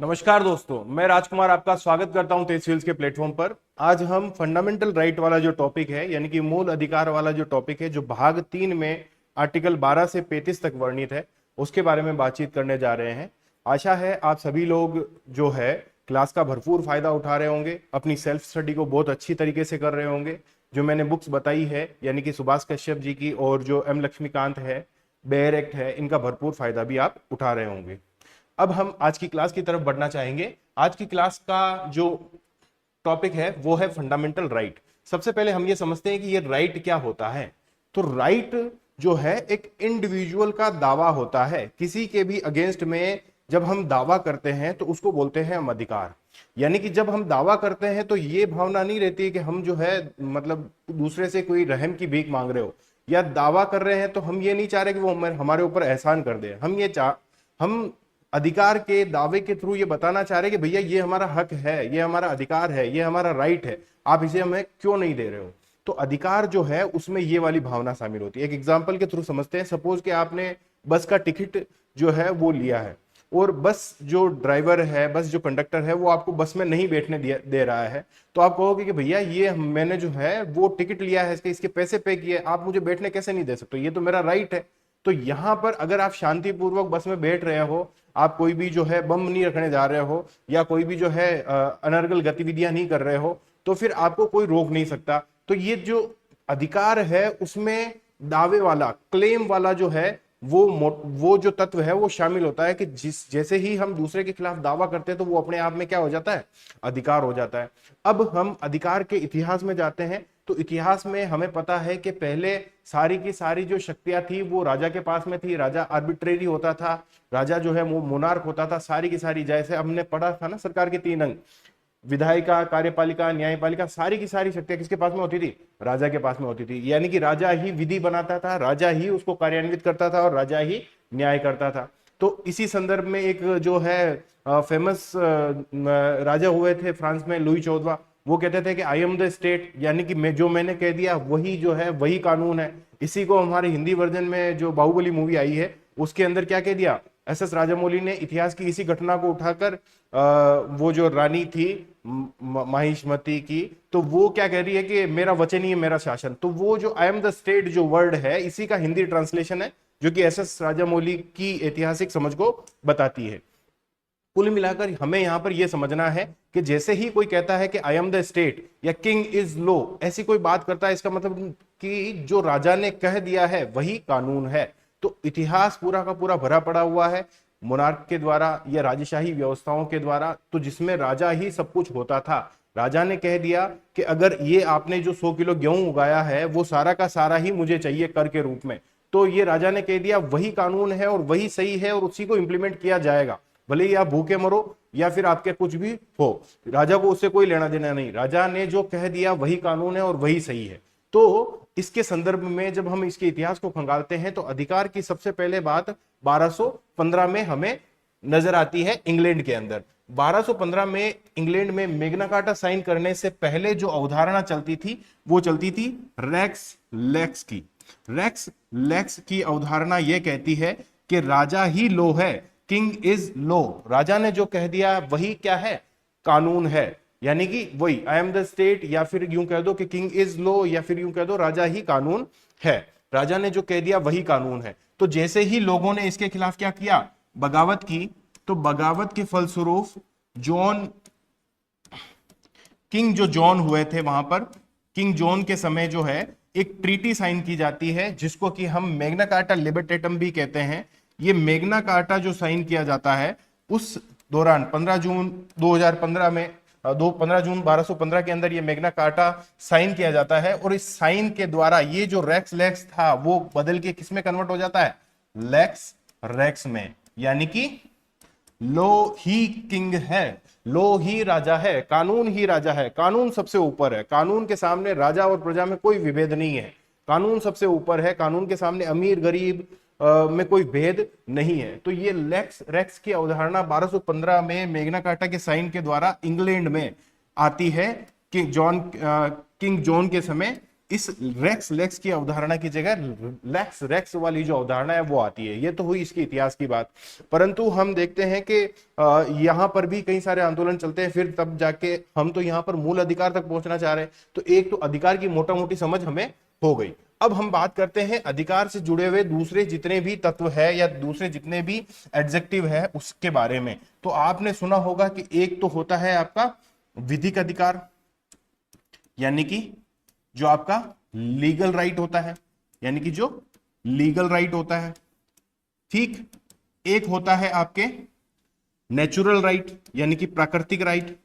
नमस्कार दोस्तों, मैं राजकुमार आपका स्वागत करता हूं तेज के प्लेटफॉर्म पर। आज हम फंडामेंटल राइट वाला जो टॉपिक है, यानी कि मूल अधिकार वाला जो टॉपिक है, जो भाग 3 में आर्टिकल 12 से 35 तक वर्णित है, उसके बारे में बातचीत करने जा रहे हैं। आशा है आप सभी लोग जो है क्लास का भरपूर फायदा उठा रहे होंगे, अपनी सेल्फ स्टडी को बहुत अच्छी तरीके से कर रहे होंगे। जो मैंने बुक्स बताई है, यानी कि सुभाष कश्यप जी की और जो एम लक्ष्मीकांत है, बेयर एक्ट है, इनका भरपूर फायदा भी आप उठा रहे होंगे। अब हम आज की क्लास की तरफ बढ़ना चाहेंगे। आज की क्लास का जो टॉपिक है वो है फंडामेंटल राइट। सबसे पहले हम ये समझते हैं कि ये राइट क्या होता है। तो राइट जो है एक इंडिविजुअल का दावा होता है, किसी के भी अगेंस्ट में जब हम दावा करते हैं तो उसको बोलते हैं हम अधिकार। यानी कि जब हम दावा करते हैं तो ये भावना नहीं रहती है कि हम जो है मतलब दूसरे से कोई रहम की भीख मांग रहे हो, या दावा कर रहे हैं तो हम ये नहीं चाह रहे कि वो हमारे ऊपर एहसान कर दे। हम अधिकार के दावे के थ्रू ये बताना चाह रहे कि भैया ये हमारा हक है, ये हमारा अधिकार है, ये हमारा राइट है, आप इसे हमें क्यों नहीं दे रहे हो। तो अधिकार जो है उसमें ये वाली भावना शामिल होती है। एक एग्जांपल के थ्रू समझते हैं। सपोज कि आपने बस का टिकट जो है वो लिया है, और बस जो ड्राइवर है, बस जो कंडक्टर है, वो आपको बस में नहीं बैठने दे रहा है। तो आप कहोगे कि भैया ये मैंने जो है वो टिकट लिया है, इसके पैसे पे किए, आप मुझे बैठने कैसे नहीं दे सकते, ये तो मेरा राइट है। तो यहां पर अगर आप शांतिपूर्वक बस में बैठ रहे हो, आप कोई भी जो है बम नहीं रखने जा रहे हो, या कोई भी जो है अनर्गल गतिविधियां नहीं कर रहे हो, तो फिर आपको कोई रोक नहीं सकता। तो ये जो अधिकार है उसमें दावे वाला, क्लेम वाला जो है वो जो तत्व है वो शामिल होता है कि जैसे ही हम दूसरे के खिलाफ दावा करते हैं तो वो अपने आप में क्या हो जाता है, अधिकार हो जाता है। अब हम अधिकार के इतिहास में जाते हैं। तो इतिहास में हमें पता है कि पहले सारी की सारी जो शक्तियां थी वो राजा के पास में थी। राजा आर्बिट्रेरी होता था, राजा जो है वो मोनार्क होता था। सारी की सारी, जैसे हमने पढ़ा था ना, सरकार के 3 अंग, विधायिका, कार्यपालिका, न्यायपालिका, सारी की सारी शक्तियां किसके पास में होती थी, राजा के पास में होती थी। यानी कि राजा ही विधि बनाता था, राजा ही उसको कार्यान्वित करता था, और राजा ही न्याय करता था। तो इसी संदर्भ में एक जो है फेमस राजा हुए थे फ्रांस में, लुई 14। वो कहते थे कि आई एम द स्टेट, यानी कि मैंने कह दिया वही जो है वही कानून है। इसी को हमारे हिंदी वर्जन में जो बाहुबली मूवी आई है उसके अंदर क्या कह दिया, एस एस राजामौली ने इतिहास की इसी घटना को उठाकर वो जो रानी थी माहिष्मती की, तो वो क्या कह रही है कि मेरा वचन ही है मेरा शासन। तो वो जो आई एम द स्टेट जो वर्ड है, इसी का हिंदी ट्रांसलेशन है, जो कि एस एस राजामौली की ऐतिहासिक समझ को बताती है। कुल मिलाकर हमें यहां पर यह समझना है कि जैसे ही कोई कहता है कि आई एम द स्टेट या किंग इज लो, ऐसी कोई बात करता है, इसका मतलब कि जो राजा ने कह दिया है वही कानून है। तो इतिहास पूरा का पूरा भरा पड़ा हुआ है मोनार्क के द्वारा या राजशाही व्यवस्थाओं के द्वारा, तो जिसमें राजा ही सब कुछ होता था। राजा ने कह दिया कि अगर ये आपने जो 100 किलो गेहूं उगाया है वो सारा का सारा ही मुझे चाहिए कर के रूप में, तो ये राजा ने कह दिया वही कानून है और वही सही है, और उसी को इंप्लीमेंट किया जाएगा। भले ही आप भूखे मरो या फिर आपके कुछ भी हो, राजा को उससे कोई लेना देना नहीं। राजा ने जो कह दिया वही कानून है और वही सही है। तो इसके संदर्भ में जब हम इसके इतिहास को खंगालते हैं तो अधिकार की सबसे पहले बात 1215 में हमें नजर आती है इंग्लैंड के अंदर। 1215 में इंग्लैंड में मैग्ना कार्टा साइन करने से पहले जो अवधारणा चलती थी वो चलती थी रेक्स लेक्स की। रेक्स लेक्स की अवधारणा यह कहती है कि राजा ही लो है, किंग इज लो। राजा ने जो कह दिया वही क्या है, कानून है। यानी कि वही आई एम द स्टेट, या फिर यूं कह दो कि किंग इज लो, या फिर यूं कह दो राजा ही कानून है। राजा ने जो कह दिया वही कानून है। तो जैसे ही लोगों ने इसके खिलाफ क्या किया, बगावत की, तो बगावत के फलस्वरूप जॉन, किंग जो जॉन हुए थे वहां पर, किंग जॉन के समय जो है एक ट्रीटी साइन की जाती है जिसको कि हम मैग्ना कार्टा लिबर्टेटम भी कहते हैं। ये मैग्ना कार्टा जो साइन किया जाता है उस दौरान 15 जून 2015 में, 15 जून 1215 के अंदर ये मैग्ना कार्टा साइन किया जाता है। और इस साइन के द्वारा ये जो रेक्स लेक्स था वो बदल के किस में कन्वर्ट हो जाता है, लेक्स रेक्स में। यानी कि लो ही किंग है, लो ही राजा है, कानून ही राजा है, कानून सबसे ऊपर है। कानून के सामने राजा और प्रजा में कोई विभेद नहीं है, कानून सबसे ऊपर है। कानून के सामने अमीर गरीब में कोई भेद नहीं है। तो ये लेक्स रेक्स की अवधारणा 1215 में मैग्ना कार्टा के साइन के द्वारा इंग्लैंड में आती है, किंग जॉन के समय इस रेक्स लेक्स की अवधारणा की जगह लेक्स रेक्स वाली जो अवधारणा है वो आती है। ये तो हुई इसके इतिहास की बात। परंतु हम देखते हैं कि यहाँ पर भी कई सारे आंदोलन चलते हैं, फिर तब जाके हम तो यहाँ पर मूल अधिकार तक पहुंचना चाह रहे हैं। तो एक तो अधिकार की मोटा मोटी समझ हमें हो गई। अब हम बात करते हैं अधिकार से जुड़े हुए दूसरे जितने भी तत्व है या दूसरे जितने भी एडजेक्टिव है उसके बारे में। तो आपने सुना होगा कि एक तो होता है आपका विधिक अधिकार, यानी कि जो आपका लीगल राइट होता है, यानी कि जो लीगल राइट होता है। ठीक, एक होता है आपके नेचुरल राइट, यानी कि प्राकृतिक राइट,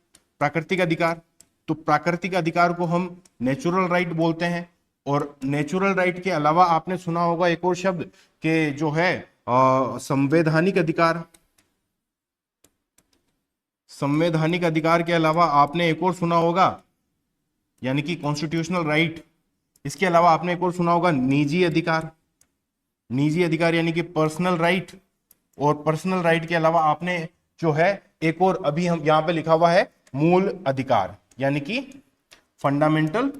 प्राकृतिक अधिकार। तो प्राकृतिक अधिकार को हम नेचुरल राइट बोलते हैं। और नेचुरल राइट के अलावा आपने सुना होगा एक और शब्द के जो है संवैधानिक अधिकार। संवैधानिक अधिकार के अलावा आपने एक और सुना होगा यानी कि कॉन्स्टिट्यूशनल राइट। इसके अलावा आपने एक और सुना होगा निजी अधिकार। निजी अधिकार यानी कि पर्सनल राइट। और पर्सनल राइट के अलावा आपने जो है एक और अभी हम यहां पे लिखा हुआ है मूल अधिकार, यानी कि फंडामेंटल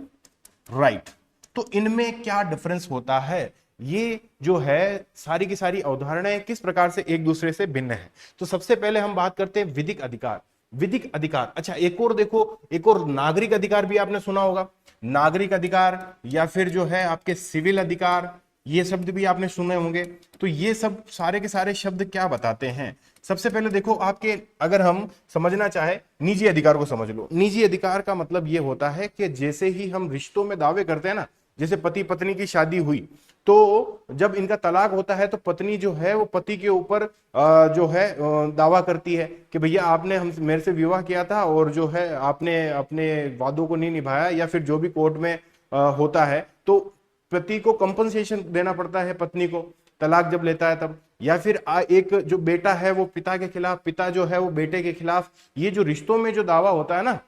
राइट। तो इनमें क्या डिफरेंस होता है, ये जो है सारी की सारी अवधारणाएं किस प्रकार से एक दूसरे से भिन्न है। तो सबसे पहले हम बात करते हैं विधिक अधिकार। विधिक अधिकार, अच्छा एक और देखो, एक और नागरिक अधिकार भी आपने सुना होगा। नागरिक अधिकार या फिर जो है आपके सिविल अधिकार, ये शब्द भी आपने सुने होंगे। तो ये सब सारे के सारे शब्द क्या बताते हैं। सबसे पहले देखो आपके, अगर हम समझना चाहे निजी अधिकार को समझ लो। निजी अधिकार का मतलब ये होता है कि जैसे ही हम रिश्तों में दावे करते हैं ना, जैसे पति पत्नी की शादी हुई तो जब इनका तलाक होता है तो पत्नी जो है वो पति के ऊपर जो है दावा करती है कि भैया आपने हम मेरे से विवाह किया था और जो है आपने अपने वादों को नहीं निभाया, या फिर जो भी कोर्ट में होता है तो पति को कंपनसेशन देना पड़ता है पत्नी को, तलाक जब लेता है तब। या फिर एक जो बेटा है वो पिता के खिलाफ, पिता जो है वो बेटे के खिलाफ। ये जो रिश्तों में जो दावा होता है ना,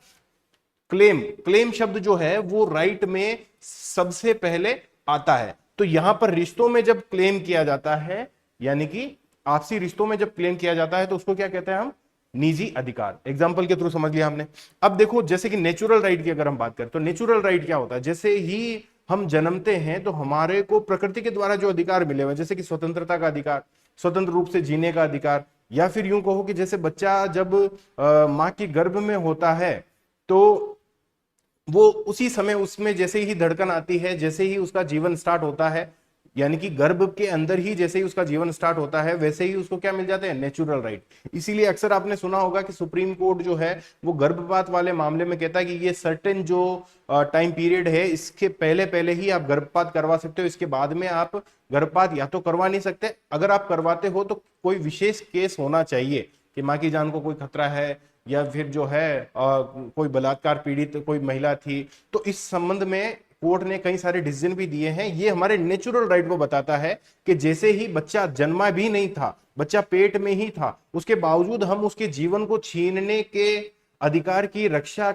क्लेम, क्लेम शब्द जो है वो राइट में सबसे पहले आता है। तो यहां पर रिश्तों में जब क्लेम किया जाता है, यानी कि आपसी रिश्तों में जब क्लेम किया जाता है तो उसको क्या कहते हैं हम, निजी अधिकार। एग्जाम्पल के थ्रू समझ लिया हमने। अब देखो जैसे कि नेचुरल राइट की अगर हम बात करें तो नेचुरल राइट क्या होता है, जैसे ही हम जन्मते हैं तो हमारे को प्रकृति के द्वारा जो अधिकार मिले हुए, जैसे कि स्वतंत्रता का अधिकार, स्वतंत्र रूप से जीने का अधिकार। या फिर यूं कहो कि जैसे बच्चा जब मां के गर्भ में होता है तो वो उसी समय उसमें जैसे ही धड़कन आती है, जैसे ही उसका जीवन स्टार्ट होता है, यानी कि गर्भ के अंदर ही जैसे ही उसका जीवन स्टार्ट होता है वैसे ही उसको क्या मिल जाते हैं, नेचुरल राइट। इसीलिए अक्सर आपने सुना होगा कि सुप्रीम कोर्ट जो है वो गर्भपात वाले मामले में कहता है कि ये सर्टेन जो टाइम पीरियड है इसके पहले पहले ही आप गर्भपात करवा सकते हो, इसके बाद में आप गर्भपात या तो करवा नहीं सकते। अगर आप करवाते हो तो कोई विशेष केस होना चाहिए कि माँ की जान को कोई खतरा है, या फिर जो है कोई बलात्कार पीड़ित कोई महिला थी। तो इस संबंध में कोर्ट ने कई सारे डिसीजन भी दिए हैं। ये हमारे नेचुरल राइट को बताता है कि जैसे ही बच्चा जन्मा भी नहीं था, बच्चा पेट में ही था, उसके बावजूद हम उसके जीवन को छीनने के अधिकार की रक्षा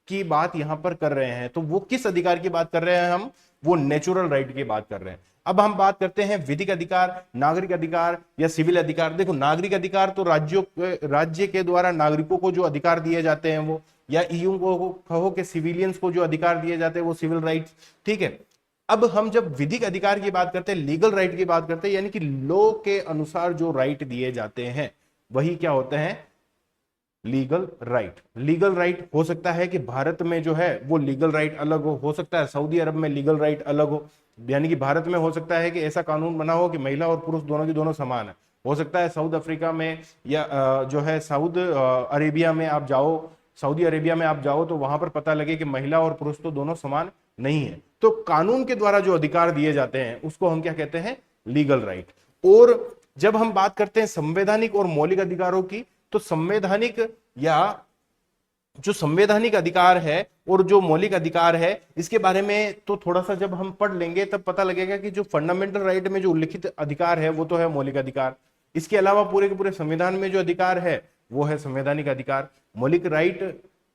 की बात यहां पर कर रहे हैं। तो वो किस अधिकार की बात कर रहे हैं हम, वो नेचुरल राइट की बात कर रहे हैं। अब हम बात करते हैं विधिक अधिकार, नागरिक अधिकार या सिविल अधिकार। देखो नागरिक अधिकार तो राज्य के द्वारा नागरिकों को जो अधिकार दिए जाते हैं वो, या यूं को कहो कि सिविलियंस को जो अधिकार दिए जाते हैं वो सिविल राइट्स, ठीक है। अब हम जब विधिक अधिकार की बात करते हैं, लीगल राइट की बात करते हैं, यानी कि लॉ के अनुसार जो राइट दिए जाते हैं वही क्या होते हैं, लीगल राइट। लीगल राइट हो सकता है कि भारत में जो है वो लीगल राइट अलग हो सकता है सऊदी अरब में लीगल राइट अलग यानी कि भारत में हो सकता है कि ऐसा कानून बना हो कि महिला और पुरुष दोनों की दोनों समान है। हो सकता है साउथ अफ्रीका में या जो है सऊदी अरेबिया में आप जाओ, सऊदी अरेबिया में आप जाओ तो वहां पर पता लगे कि महिला और पुरुष तो दोनों समान नहीं है। तो कानून के द्वारा जो अधिकार दिए जाते हैं उसको हम क्या कहते हैं, लीगल राइट। और जब हम बात करते हैं संवैधानिक और मौलिक अधिकारों की, तो संवैधानिक या जो संवैधानिक अधिकार है और जो मौलिक अधिकार है इसके बारे में तो थोड़ा सा जब हम पढ़ लेंगे तब पता लगेगा कि जो फंडामेंटल राइट में जो उल्लिखित अधिकार है वो तो है मौलिक अधिकार। इसके अलावा पूरे के पूरे संविधान में जो अधिकार है वो है संवैधानिक अधिकार। मौलिक राइट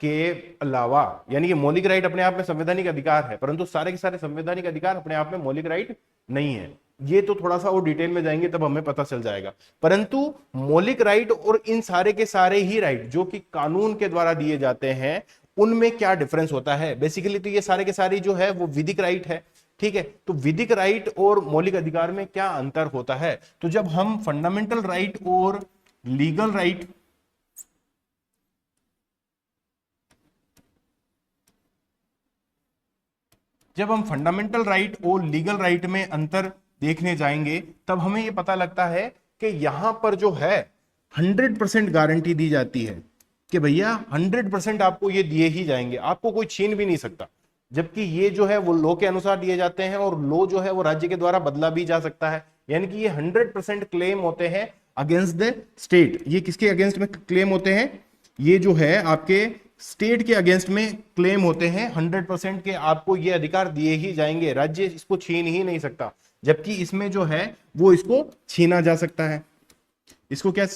के अलावा, यानी कि मौलिक राइट अपने आप में संवैधानिक अधिकार है, परंतु सारे के सारे संवैधानिक अधिकार अपने आप में मौलिक राइट नहीं है। ये तो थोड़ा सा और डिटेल में जाएंगे तब हमें पता चल जाएगा। परंतु मौलिक राइट और इन सारे के सारे ही राइट जो कि कानून के द्वारा दिए जाते हैं उनमें क्या डिफरेंस होता है। बेसिकली तो ये सारे के सारी जो है वो विधिक राइट है, ठीक है। तो विधिक राइट और मौलिक अधिकार में क्या अंतर होता है? तो जब हम फंडामेंटल राइट और लीगल राइट जब हम फंडामेंटल राइट और लीगल राइट में अंतर देखने जाएंगे तब हमें यह पता लगता है कि यहां पर जो है 100% गारंटी दी जाती है कि भैया 100% आपको ये दिए ही जाएंगे, आपको कोई छीन भी नहीं सकता। जबकि ये जो है वो लॉ के अनुसार दिए जाते हैं और लॉ जो है वो राज्य के द्वारा बदला भी जा सकता है। यानी कि ये 100% क्लेम होते हैं अगेंस्ट द स्टेट। ये किसके अगेंस्ट में क्लेम होते हैं? ये जो है आपके स्टेट के अगेंस्ट में क्लेम होते हैं 100% के, आपको ये अधिकार दिए ही जाएंगे, राज्य इसको छीन ही नहीं सकता। जबकि इसमें जो है वो इसको छीना जा सकता है। इसको क्या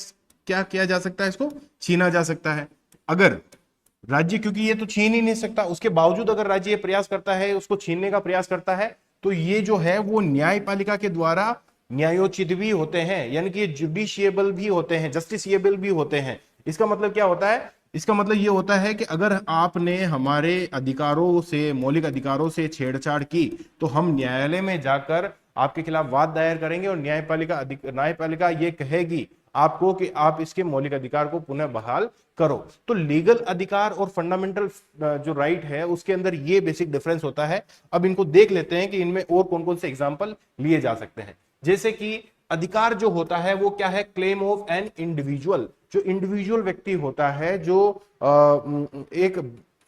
क्या किया जा सकता है? इसको छीना जा सकता है। अगर राज्य, क्योंकि ये तो छीन ही नहीं सकता, उसके बावजूद अगर राज्य ये प्रयास करता है, उसको छीनने का प्रयास करता है, तो ये जो है वो न्यायपालिका के द्वारा न्यायोचित भी होते हैं, यानी कि जुडिशिएबल भी होते हैं, जस्टिसिएबल भी होते हैं। इसका मतलब क्या होता है? इसका मतलब ये होता है कि अगर आपने हमारे अधिकारों से, मौलिक अधिकारों से छेड़छाड़ की तो हम न्यायालय में जाकर आपके खिलाफ वाद दायर करेंगे और न्यायपालिका ये कहेगी आपको कि आप इसके मौलिक अधिकार को पुनः बहाल करो। तो लीगल अधिकार और फंडामेंटल जो राइट है उसके अंदर ये बेसिक डिफरेंस होता है। अब इनको देख लेते हैं कि इनमें और कौन कौन से एग्जांपल लिए जा सकते हैं। जैसे कि अधिकार जो होता है वो क्या है? Claim of an individual. जो इंडिविजुअल व्यक्ति होता है, जो एक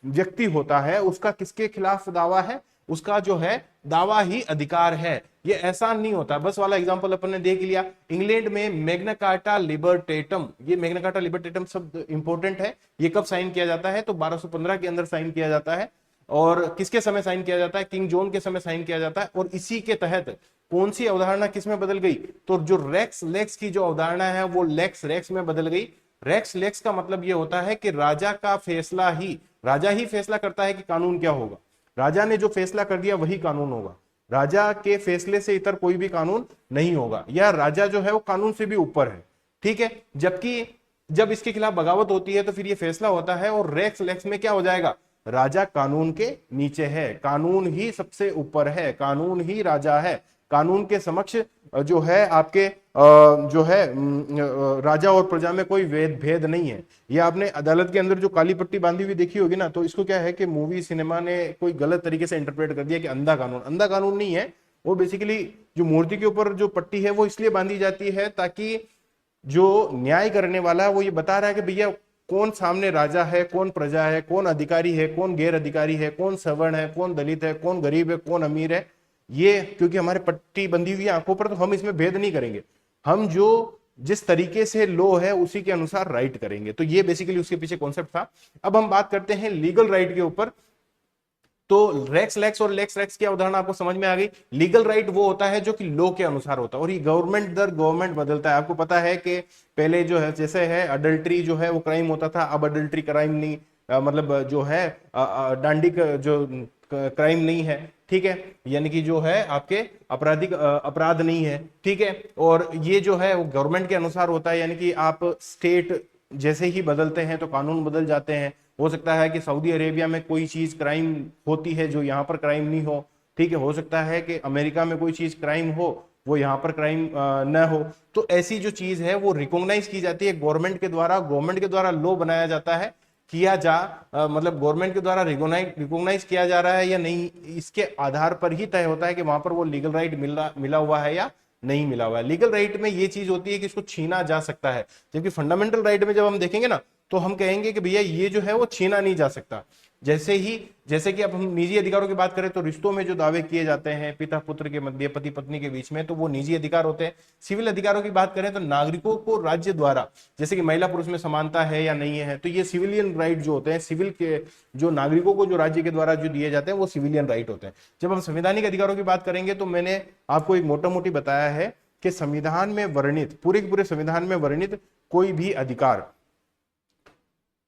व्यक्ति होता है, उसका किसके खिलाफ दावा है? उसका जो है दावा ही अधिकार है। ये ऐसा नहीं होता। बस वाला एग्जांपल अपन ने देख लिया। इंग्लैंड में मैग्ना कार्टा लिबर्टेटम, ये मैग्ना कार्टा लिबर्टेटम शब्द इंपॉर्टेंट है। ये कब साइन किया जाता है? तो 1215 के अंदर साइन किया जाता है। और किसके समय साइन किया जाता है? किंग जॉन के समय साइन किया जाता है। और इसी के तहत कौन सी अवधारणा किस में बदल गई? तो जो रेक्स लेक्स की जो अवधारणा है वो लेक्स रेक्स में बदल गई। रेक्स लेक्स का मतलब ये होता है कि राजा का फैसला ही, राजा ही फैसला करता है कि कानून क्या होगा। राजा ने जो फैसला कर दिया वही कानून होगा। राजा के फैसले से इतर कोई भी कानून नहीं होगा, या राजा जो है वो कानून से भी ऊपर है, ठीक है। जबकि जब इसके खिलाफ बगावत होती है तो फिर ये फैसला होता है और रेक्स लेक्स में क्या हो जाएगा? राजा कानून के नीचे है, कानून ही सबसे ऊपर है, कानून ही राजा है। कानून के समक्ष जो है आपके जो है राजा और प्रजा में कोई भेद नहीं है। ये आपने अदालत के अंदर जो काली पट्टी बांधी हुई देखी होगी ना, तो इसको क्या है कि मूवी सिनेमा ने कोई गलत तरीके से इंटरप्रेट कर दिया कि अंधा कानून। अंधा कानून नहीं है वो। बेसिकली जो मूर्ति के ऊपर जो पट्टी है वो इसलिए बांधी जाती है ताकि जो न्याय करने वाला है वो ये बता रहा है कि भैया कौन सामने राजा है, कौन प्रजा है, कौन अधिकारी है, कौन गैर अधिकारी है, कौन सवर्ण है, कौन दलित है, कौन गरीब है, कौन अमीर है। ये क्योंकि हमारे पट्टी बंधी हुई है आंखों पर, तो हम इसमें भेद नहीं करेंगे। हम जो जिस तरीके से लॉ है उसी के अनुसार राइट करेंगे। तो ये बेसिकली उसके पीछे कॉन्सेप्ट था। अब हम बात करते हैं लीगल राइट के ऊपर। तो रेक्स लेक्स और लेक्स रेक्स की अवधारणा आपको समझ में आ गई। लीगल राइट वो होता है जो कि लॉ के अनुसार होता है और ये गवर्नमेंट दर गवर्नमेंट बदलता है। आपको पता है कि पहले जो है जैसे है अडल्ट्री जो है वो क्राइम होता था, अब अडल्ट्री क्राइम नहीं, मतलब जो है डांडी जो क्राइम नहीं है, ठीक है। यानी कि जो है आपके आपराधिक अपराध नहीं है, ठीक है। और ये जो है वो गवर्नमेंट के अनुसार होता है, यानी कि आप स्टेट जैसे ही बदलते हैं तो कानून बदल जाते हैं। हो सकता है कि सऊदी अरेबिया में कोई चीज क्राइम होती है जो यहाँ पर क्राइम नहीं हो, ठीक है। हो सकता है कि अमेरिका में कोई चीज क्राइम हो वो यहाँ पर क्राइम न हो। तो ऐसी जो चीज है वो रिकॉग्नाइज की जाती है गवर्नमेंट के द्वारा। गवर्नमेंट के द्वारा लॉ बनाया जाता है, किया जा मतलब गवर्नमेंट के द्वारा रिकॉग्नाइज किया जा रहा है या नहीं, इसके आधार पर ही तय होता है कि वहां पर वो लीगल राइट मिला हुआ है या नहीं मिला हुआ है। लीगल राइट में ये चीज होती है कि इसको छीना जा सकता है, जबकि फंडामेंटल राइट में जब हम देखेंगे ना तो हम कहेंगे कि भैया ये जो है वो छीना नहीं जा सकता। जैसे कि अब हम निजी अधिकारों की बात करें तो रिश्तों में जो दावे किए जाते हैं पिता पुत्र के मध्य, पति पत्नी के बीच में, तो वो निजी अधिकार होते हैं। सिविल अधिकारों की बात करें तो नागरिकों को राज्य द्वारा, जैसे कि महिला पुरुष में समानता है या नहीं है, तो ये सिविलियन राइट जो होते हैं, सिविल के जो नागरिकों को जो राज्य के द्वारा जो दिए जाते हैं वो सिविलियन राइट होते हैं। जब हम संवैधानिक अधिकारों की बात करेंगे तो मैंने आपको एक मोटा मोटी बताया है कि संविधान में वर्णित, पूरे के पूरे संविधान में वर्णित कोई भी अधिकार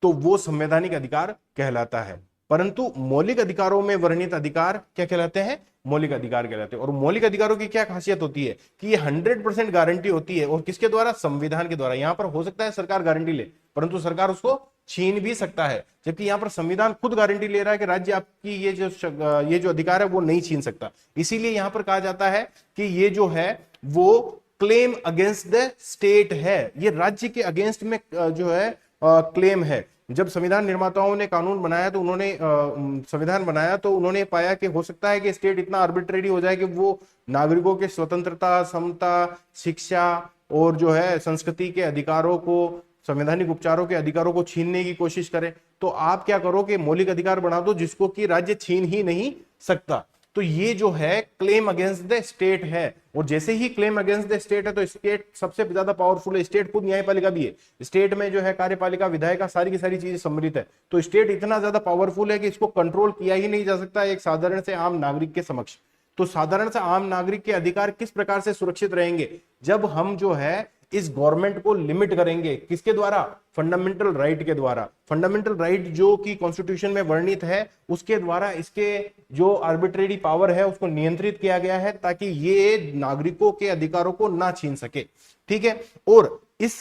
तो वो संवैधानिक अधिकार कहलाता है। परंतु मौलिक अधिकारों में वर्णित अधिकार क्या कहलाते हैं? मौलिक अधिकार कहलाते हैं। और मौलिक अधिकारों की क्या खासियत होती है कि ये 100% गारंटी होती है, और किसके द्वारा? संविधान के द्वारा। यहां पर हो सकता है सरकार गारंटी ले परंतु सरकार उसको छीन भी सकता है, जबकि यहाँ पर संविधान खुद गारंटी ले रहा है कि राज्य आपकी ये जो अधिकार है वो नहीं छीन सकता। इसीलिए यहाँ पर कहा जाता है कि ये जो है वो क्लेम अगेंस्ट द स्टेट है, ये राज्य के अगेंस्ट में जो है क्लेम है। जब संविधान निर्माताओं ने कानून बनाया तो उन्होंने संविधान बनाया तो उन्होंने पाया कि हो सकता है कि स्टेट इतना आर्बिट्रेरी हो जाए कि वो नागरिकों के स्वतंत्रता, समता, शिक्षा और जो है संस्कृति के अधिकारों को, संवैधानिक उपचारों के अधिकारों को छीनने की कोशिश करे। तो आप क्या करो कि मौलिक अधिकार बना दो जिसको कि राज्य छीन ही नहीं सकता। तो ये जो है क्लेम अगेंस्ट द स्टेट है, और जैसे ही क्लेम अगेंस्ट द स्टेट है तो स्टेट सबसे ज्यादा पावरफुल है। स्टेट खुद न्यायपालिका भी है, स्टेट में जो है कार्यपालिका, विधायिका, सारी की सारी चीजें सम्मिलित है। तो स्टेट इतना ज्यादा पावरफुल है कि इसको कंट्रोल किया ही नहीं जा सकता एक साधारण से आम नागरिक के समक्ष। तो साधारण से आम नागरिक के अधिकार किस प्रकार से सुरक्षित रहेंगे, जब हम जो है इस गवर्नमेंट को लिमिट करेंगे, किसके द्वारा, फंडामेंटल राइट के द्वारा। फंडामेंटल राइट जो कि कॉन्स्टिट्यूशन में वर्णित है उसके द्वारा इसके जो आर्बिट्रेरी पावर है उसको नियंत्रित किया गया है ताकि ये नागरिकों के अधिकारों को ना छीन सके। ठीक है, और इस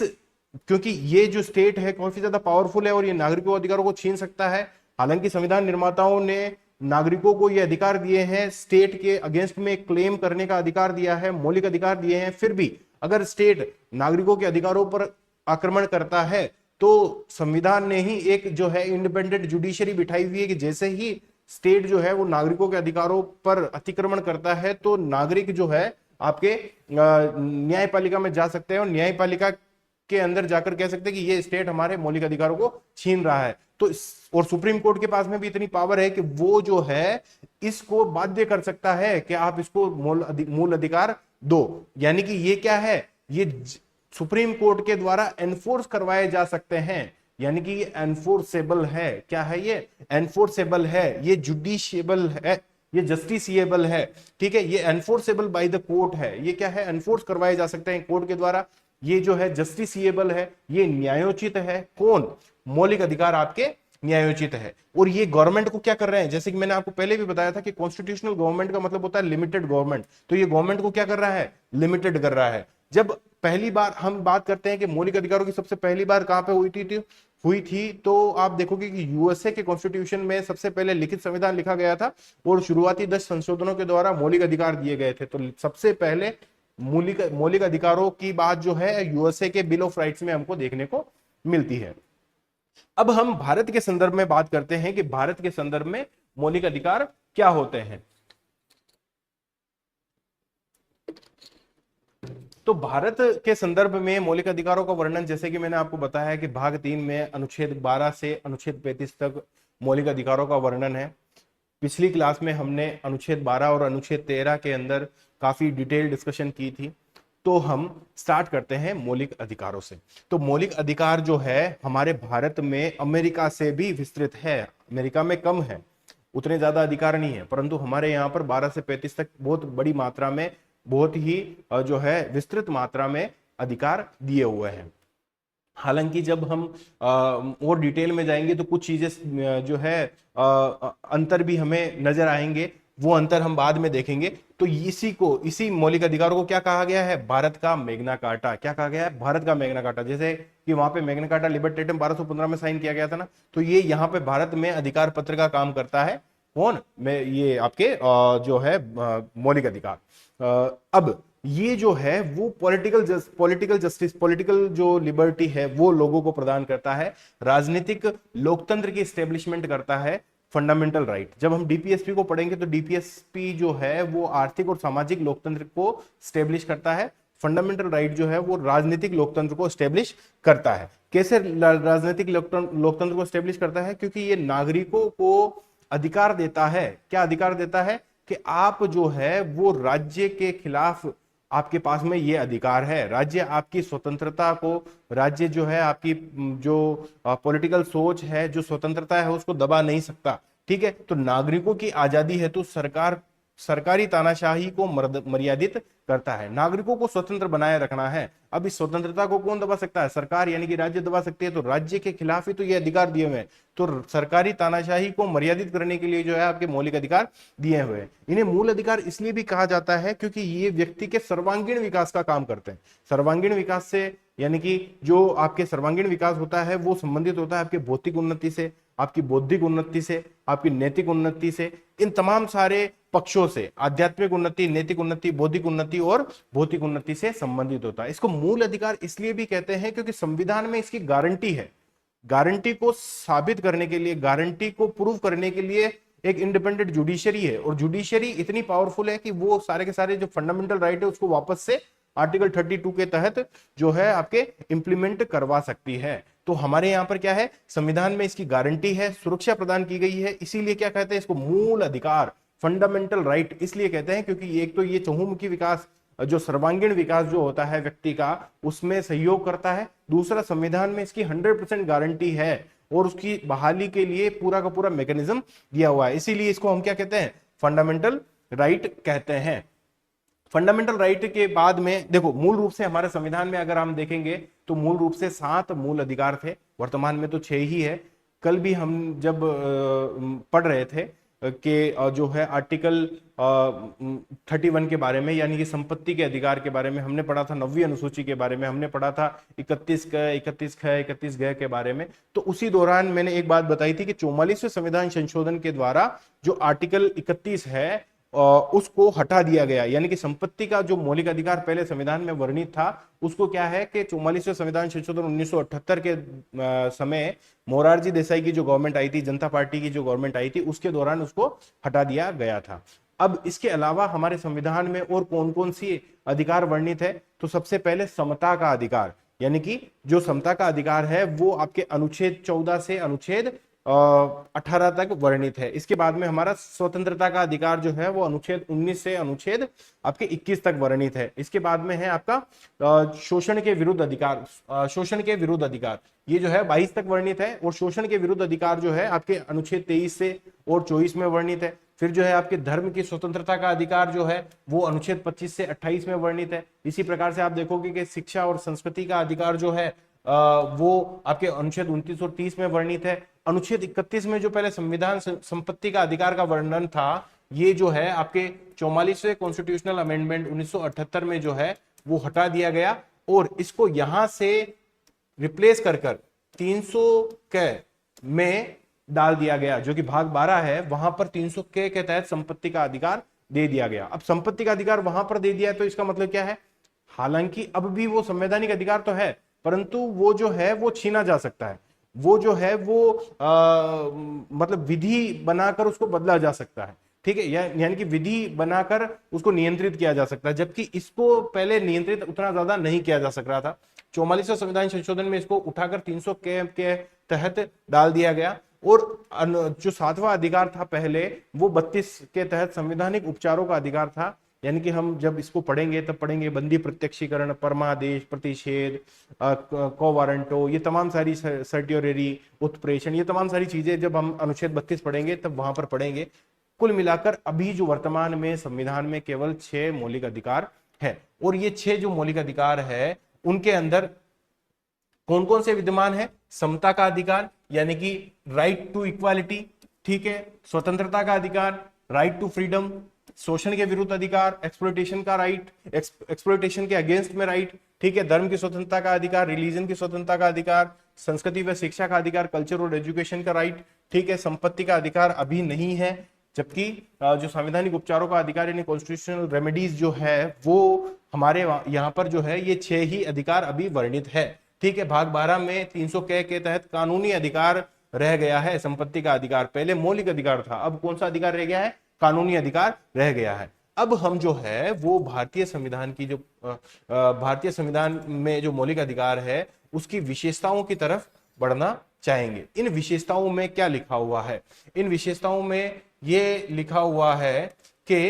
क्योंकि ये जो स्टेट है काफी ज्यादा पावरफुल है और ये नागरिकों के अधिकारों को छीन सकता है। हालांकि संविधान निर्माताओं ने नागरिकों को ये अधिकार दिए हैं, स्टेट के अगेंस्ट में क्लेम करने का अधिकार दिया है, मौलिक अधिकार दिए हैं, फिर भी अगर स्टेट नागरिकों के अधिकारों पर आक्रमण करता है तो संविधान ने ही एक जो है इंडिपेंडेंट जुडिशरी बिठाई हुई है कि जैसे ही स्टेट जो है वो नागरिकों के अधिकारों पर अतिक्रमण करता है तो नागरिक जो है आपके न्यायपालिका में जा सकते हैं और न्यायपालिका के अंदर जाकर कह सकते हैं कि ये स्टेट हमारे मौलिक अधिकारों को छीन रहा है। तो और सुप्रीम कोर्ट के पास में भी इतनी पावर है कि वो जो है इसको बाध्य कर सकता है कि आप इसको मूल अधिकार दो। यानी कि ये क्या है, ये सुप्रीम कोर्ट के द्वारा एनफोर्स करवाए जा सकते हैं, यानी कि ये एनफोर्सेबल है। क्या है ये, एनफोर्सेबल है, ये जुडिशियबल है, ये जस्टिसिएबल है। ठीक है, ये एनफोर्सेबल बाय द कोर्ट है, ये क्या है, एनफोर्स करवाए जा सकते हैं कोर्ट के द्वारा। ये जो है जस्टिसिएबल है, ये न्यायोचित है। कौन, मौलिक अधिकार आपके न्यायोचित है। और ये गवर्नमेंट को क्या कर रहे हैं, जैसे कि मैंने आपको पहले भी बताया था कि कॉन्स्टिट्यूशनल गवर्नमेंट का मतलब होता है लिमिटेड गवर्नमेंट। तो ये गवर्नमेंट को क्या कर रहा है, लिमिटेड कर रहा है। जब पहली बार हम बात करते हैं कि मौलिक अधिकारों की सबसे पहली बार कहां पे हुई थी तो आप देखोगे कि यूएसए के कॉन्स्टिट्यूशन में सबसे पहले लिखित संविधान लिखा गया था और शुरुआती 10 संशोधनों के द्वारा मौलिक अधिकार दिए गए थे। तो सबसे पहले मौलिक अधिकारों की बात जो है यूएसए के बिल ऑफ राइट्स में हमको देखने को मिलती है। अब हम भारत के संदर्भ में बात करते हैं कि भारत के संदर्भ में मौलिक अधिकार क्या होते हैं। तो भारत के संदर्भ में मौलिक अधिकारों का वर्णन, जैसे कि मैंने आपको बताया कि भाग 3 में अनुच्छेद 12 से अनुच्छेद 35 तक मौलिक अधिकारों का वर्णन है। पिछली क्लास में हमने अनुच्छेद 12 और अनुच्छेद 13 के अंदर काफी डिटेल डिस्कशन की थी। तो हम स्टार्ट करते हैं मौलिक अधिकारों से। तो मौलिक अधिकार जो है हमारे भारत में अमेरिका से भी विस्तृत है। अमेरिका में कम है, उतने ज्यादा अधिकार नहीं है, परंतु हमारे यहाँ पर 12 से 35 तक बहुत बड़ी मात्रा में, बहुत ही जो है विस्तृत मात्रा में अधिकार दिए हुए हैं। हालांकि जब हम और डिटेल में जाएंगे तो कुछ चीजें जो है अंतर भी हमें नजर आएंगे, वो अंतर हम बाद में देखेंगे। तो इसी मौलिक अधिकारों को क्या कहा गया है, भारत का मैग्ना कार्टा। क्या कहा गया है, भारत का मैग्ना कार्टा। जैसे कि वहां पे मैग्ना कार्टा लिबर्टेटम 1215 में साइन किया गया था ना, तो ये यहाँ पे भारत में अधिकार पत्र का काम करता है। कौन, में ये आपके जो है मौलिक अधिकार। अब ये जो है वो पॉलिटिकल जस्टिस, पॉलिटिकल जो लिबर्टी है वो लोगों को प्रदान करता है। राजनीतिक लोकतंत्र की स्टेब्लिशमेंट करता है फंडामेंटल राइट। जब हम डीपीएसपी को पढ़ेंगे तो डीपीएसपी जो है वो आर्थिक और सामाजिक लोकतंत्र को स्टेब्लिश करता है। फंडामेंटल राइट जो है वो राजनीतिक लोकतंत्र को स्टेब्लिश करता है। कैसे राजनीतिक लोकतंत्र को स्टेब्लिश करता है, क्योंकि ये नागरिकों को अधिकार देता है। क्या अधिकार देता है कि आप जो है वो राज्य के खिलाफ, आपके पास में ये अधिकार है, राज्य आपकी स्वतंत्रता को, राज्य जो है आपकी जो पॉलिटिकल सोच है, जो स्वतंत्रता है उसको दबा नहीं सकता। ठीक है, तो नागरिकों की आजादी है तो सरकार सरकारी तानाशाही को मर्यादित करता है। नागरिकों को स्वतंत्र बनाए रखना है। अब इस स्वतंत्रता को कौन दबा सकता है? सरकार यानी कि राज्य दबा सकती है, तो राज्य के खिलाफ ही तो ये अधिकार दिए हुए हैं। तो सरकारी तानाशाही को मर्यादित करने के लिए जो है आपके मौलिक अधिकार दिए हुए हैं। इन्हें मूल अधिकार इसलिए भी कहा जाता है क्योंकि ये व्यक्ति के सर्वांगीण विकास का काम करते हैं। सर्वांगीण विकास से यानी कि जो आपके सर्वांगीण विकास होता है वो संबंधित होता है आपके भौतिक उन्नति से, आपकी बौद्धिक उन्नति से, आपकी नैतिक उन्नति से। इन तमाम सारे पक्षों से आध्यात्मिक उन्नति, नैतिक उन्नति, बौद्धिक उन्नति और भौतिक उन्नति से संबंधित होता है। इसको मूल अधिकार इसलिए भी कहते हैं क्योंकि संविधान में इसकी गारंटी है। गारंटी को साबित करने के लिए, गारंटी को प्रूव करने के लिए एक इंडिपेंडेंट जुडिशरी है, और जुडिशरी इतनी पावरफुल है कि वो सारे के सारे जो फंडामेंटल राइट है उसको वापस से आर्टिकल 32 के तहत जो है आपके इंप्लीमेंट करवा सकती है। तो हमारे यहाँ पर क्या है, संविधान में इसकी गारंटी है, सुरक्षा प्रदान की गई है, इसीलिए क्या कहते हैं इसको मूल अधिकार, फंडामेंटल राइट इसलिए कहते हैं क्योंकि एक तो ये चहुमुखी विकास, जो सर्वांगीण विकास जो होता है व्यक्ति का, उसमें सहयोग करता है। दूसरा, संविधान में इसकी 100% गारंटी है और उसकी बहाली के लिए पूरा का पूरा मैकेनिज्म दिया हुआ है। इसीलिए इसको हम क्या कहते हैं, फंडामेंटल राइट कहते हैं। फंडामेंटल राइट के बाद में देखो, मूल रूप से हमारे संविधान में अगर हम देखेंगे तो मूल रूप से 7 मूल अधिकार थे, वर्तमान में तो 6 ही है। कल भी हम जब पढ़ रहे थे कि जो है आर्टिकल 31 के बारे में, यानी कि संपत्ति के अधिकार के बारे में हमने पढ़ा था, 9वीं अनुसूची के बारे में हमने पढ़ा था, 31 ग के बारे में। तो उसी दौरान मैंने एक बात बताई थी कि 44वें संविधान संशोधन के द्वारा जो आर्टिकल 31 है उसको हटा दिया गया, यानी कि संपत्ति का जो मौलिक अधिकार पहले संविधान में वर्णित था उसको क्या है कि 44वें संविधान संशोधन 1978 के समय मोरारजी देसाई की जो गवर्नमेंट आई थी, जनता पार्टी की जो गवर्नमेंट आई थी, उसके दौरान उसको हटा दिया गया था। अब इसके अलावा हमारे संविधान में और कौन कौन सी अधिकार वर्णित है, तो सबसे पहले समता का अधिकार, यानी कि जो समता का अधिकार है वो आपके अनुच्छेद 14 से अनुच्छेद 18 तक वर्णित है। इसके बाद में हमारा स्वतंत्रता का अधिकार जो है वो अनुच्छेद 19 से अनुच्छेद आपके 21 तक वर्णित है। इसके बाद में है आपका शोषण के विरुद्ध अधिकार, शोषण के विरुद्ध अधिकार, ये जो है 22 तक वर्णित है, और शोषण के विरुद्ध अधिकार जो है आपके अनुच्छेद 23 से और 24 में वर्णित है। फिर जो है आपके धर्म की स्वतंत्रता का अधिकार जो है वो अनुच्छेद 25 से 28 में वर्णित है। इसी प्रकार से आप देखोगे कि शिक्षा और संस्कृति का अधिकार जो है वो आपके अनुच्छेद 29 और 30 में वर्णित है। अनुच्छेद 31 में जो पहले संविधान संपत्ति का अधिकार का वर्णन था, ये जो है आपके 44वें कॉन्स्टिट्यूशनल अमेंडमेंट 1978 में जो है वो हटा दिया गया, और इसको यहां से रिप्लेस कर 300 के में डाल दिया गया, जो कि भाग 12 है, वहां पर 300 के तहत संपत्ति का अधिकार दे दिया गया। अब संपत्ति का अधिकार वहां पर दे दिया तो इसका मतलब क्या है, हालांकि अब भी वो संवैधानिक अधिकार तो है, परंतु वो जो है वो छीना जा सकता है, वो जो है वो मतलब विधि बनाकर उसको बदला जा सकता है, ठीक है, यानी कि विधि बनाकर उसको नियंत्रित किया जा सकता है, जबकि इसको पहले नियंत्रित उतना ज्यादा नहीं किया जा सक रहा था। 44वें संविधान संशोधन में इसको उठाकर 300 के तहत डाल दिया गया, और जो 7वां अधिकार था पहले वो 32 के तहत संवैधानिक उपचारों का अधिकार था, यानी कि हम जब इसको पढ़ेंगे तब पढ़ेंगे बंदी प्रत्यक्षीकरण, परमादेश, प्रतिषेध, को वारंटो, ये तमाम सारी सर्टियोरेरी, उत्प्रेषण, ये तमाम सारी चीजें जब हम अनुच्छेद 32 पढ़ेंगे तब वहां पर पढ़ेंगे। कुल मिलाकर अभी जो वर्तमान में संविधान में केवल 6 मौलिक अधिकार है, और ये 6 जो मौलिक अधिकार है उनके अंदर कौन कौन से विद्यमान है, समता का अधिकार यानी कि राइट टू इक्वालिटी, ठीक है, स्वतंत्रता का अधिकार, राइट टू फ्रीडम, शोषण के विरुद्ध अधिकार, एक्सप्लॉयटेशन का राइट, एक्सप्लॉयटेशन के अगेंस्ट में राइट, ठीक है, धर्म की स्वतंत्रता का अधिकार, रिलीजन की स्वतंत्रता का अधिकार, संस्कृति व शिक्षा का अधिकार, कल्चर और एजुकेशन का राइट, ठीक है, संपत्ति का अधिकार अभी नहीं है, जबकि जो संवैधानिक उपचारों का अधिकार यानी कॉन्स्टिट्यूशनल रेमेडीज जो है वो हमारे यहाँ पर जो है ये 6 ही अधिकार अभी वर्णित है, ठीक है। भाग 12 में 300 के तहत कानूनी अधिकार रह गया है, संपत्ति का अधिकार पहले मौलिक अधिकार था, अब कौन सा अधिकार रह गया है, कानूनी अधिकार रह गया है। अब हम जो है वो भारतीय संविधान की जो भारतीय संविधान में जो मौलिक अधिकार है उसकी विशेषताओं की तरफ बढ़ना चाहेंगे। इन विशेषताओं में क्या लिखा हुआ है, इन विशेषताओं में ये लिखा हुआ है कि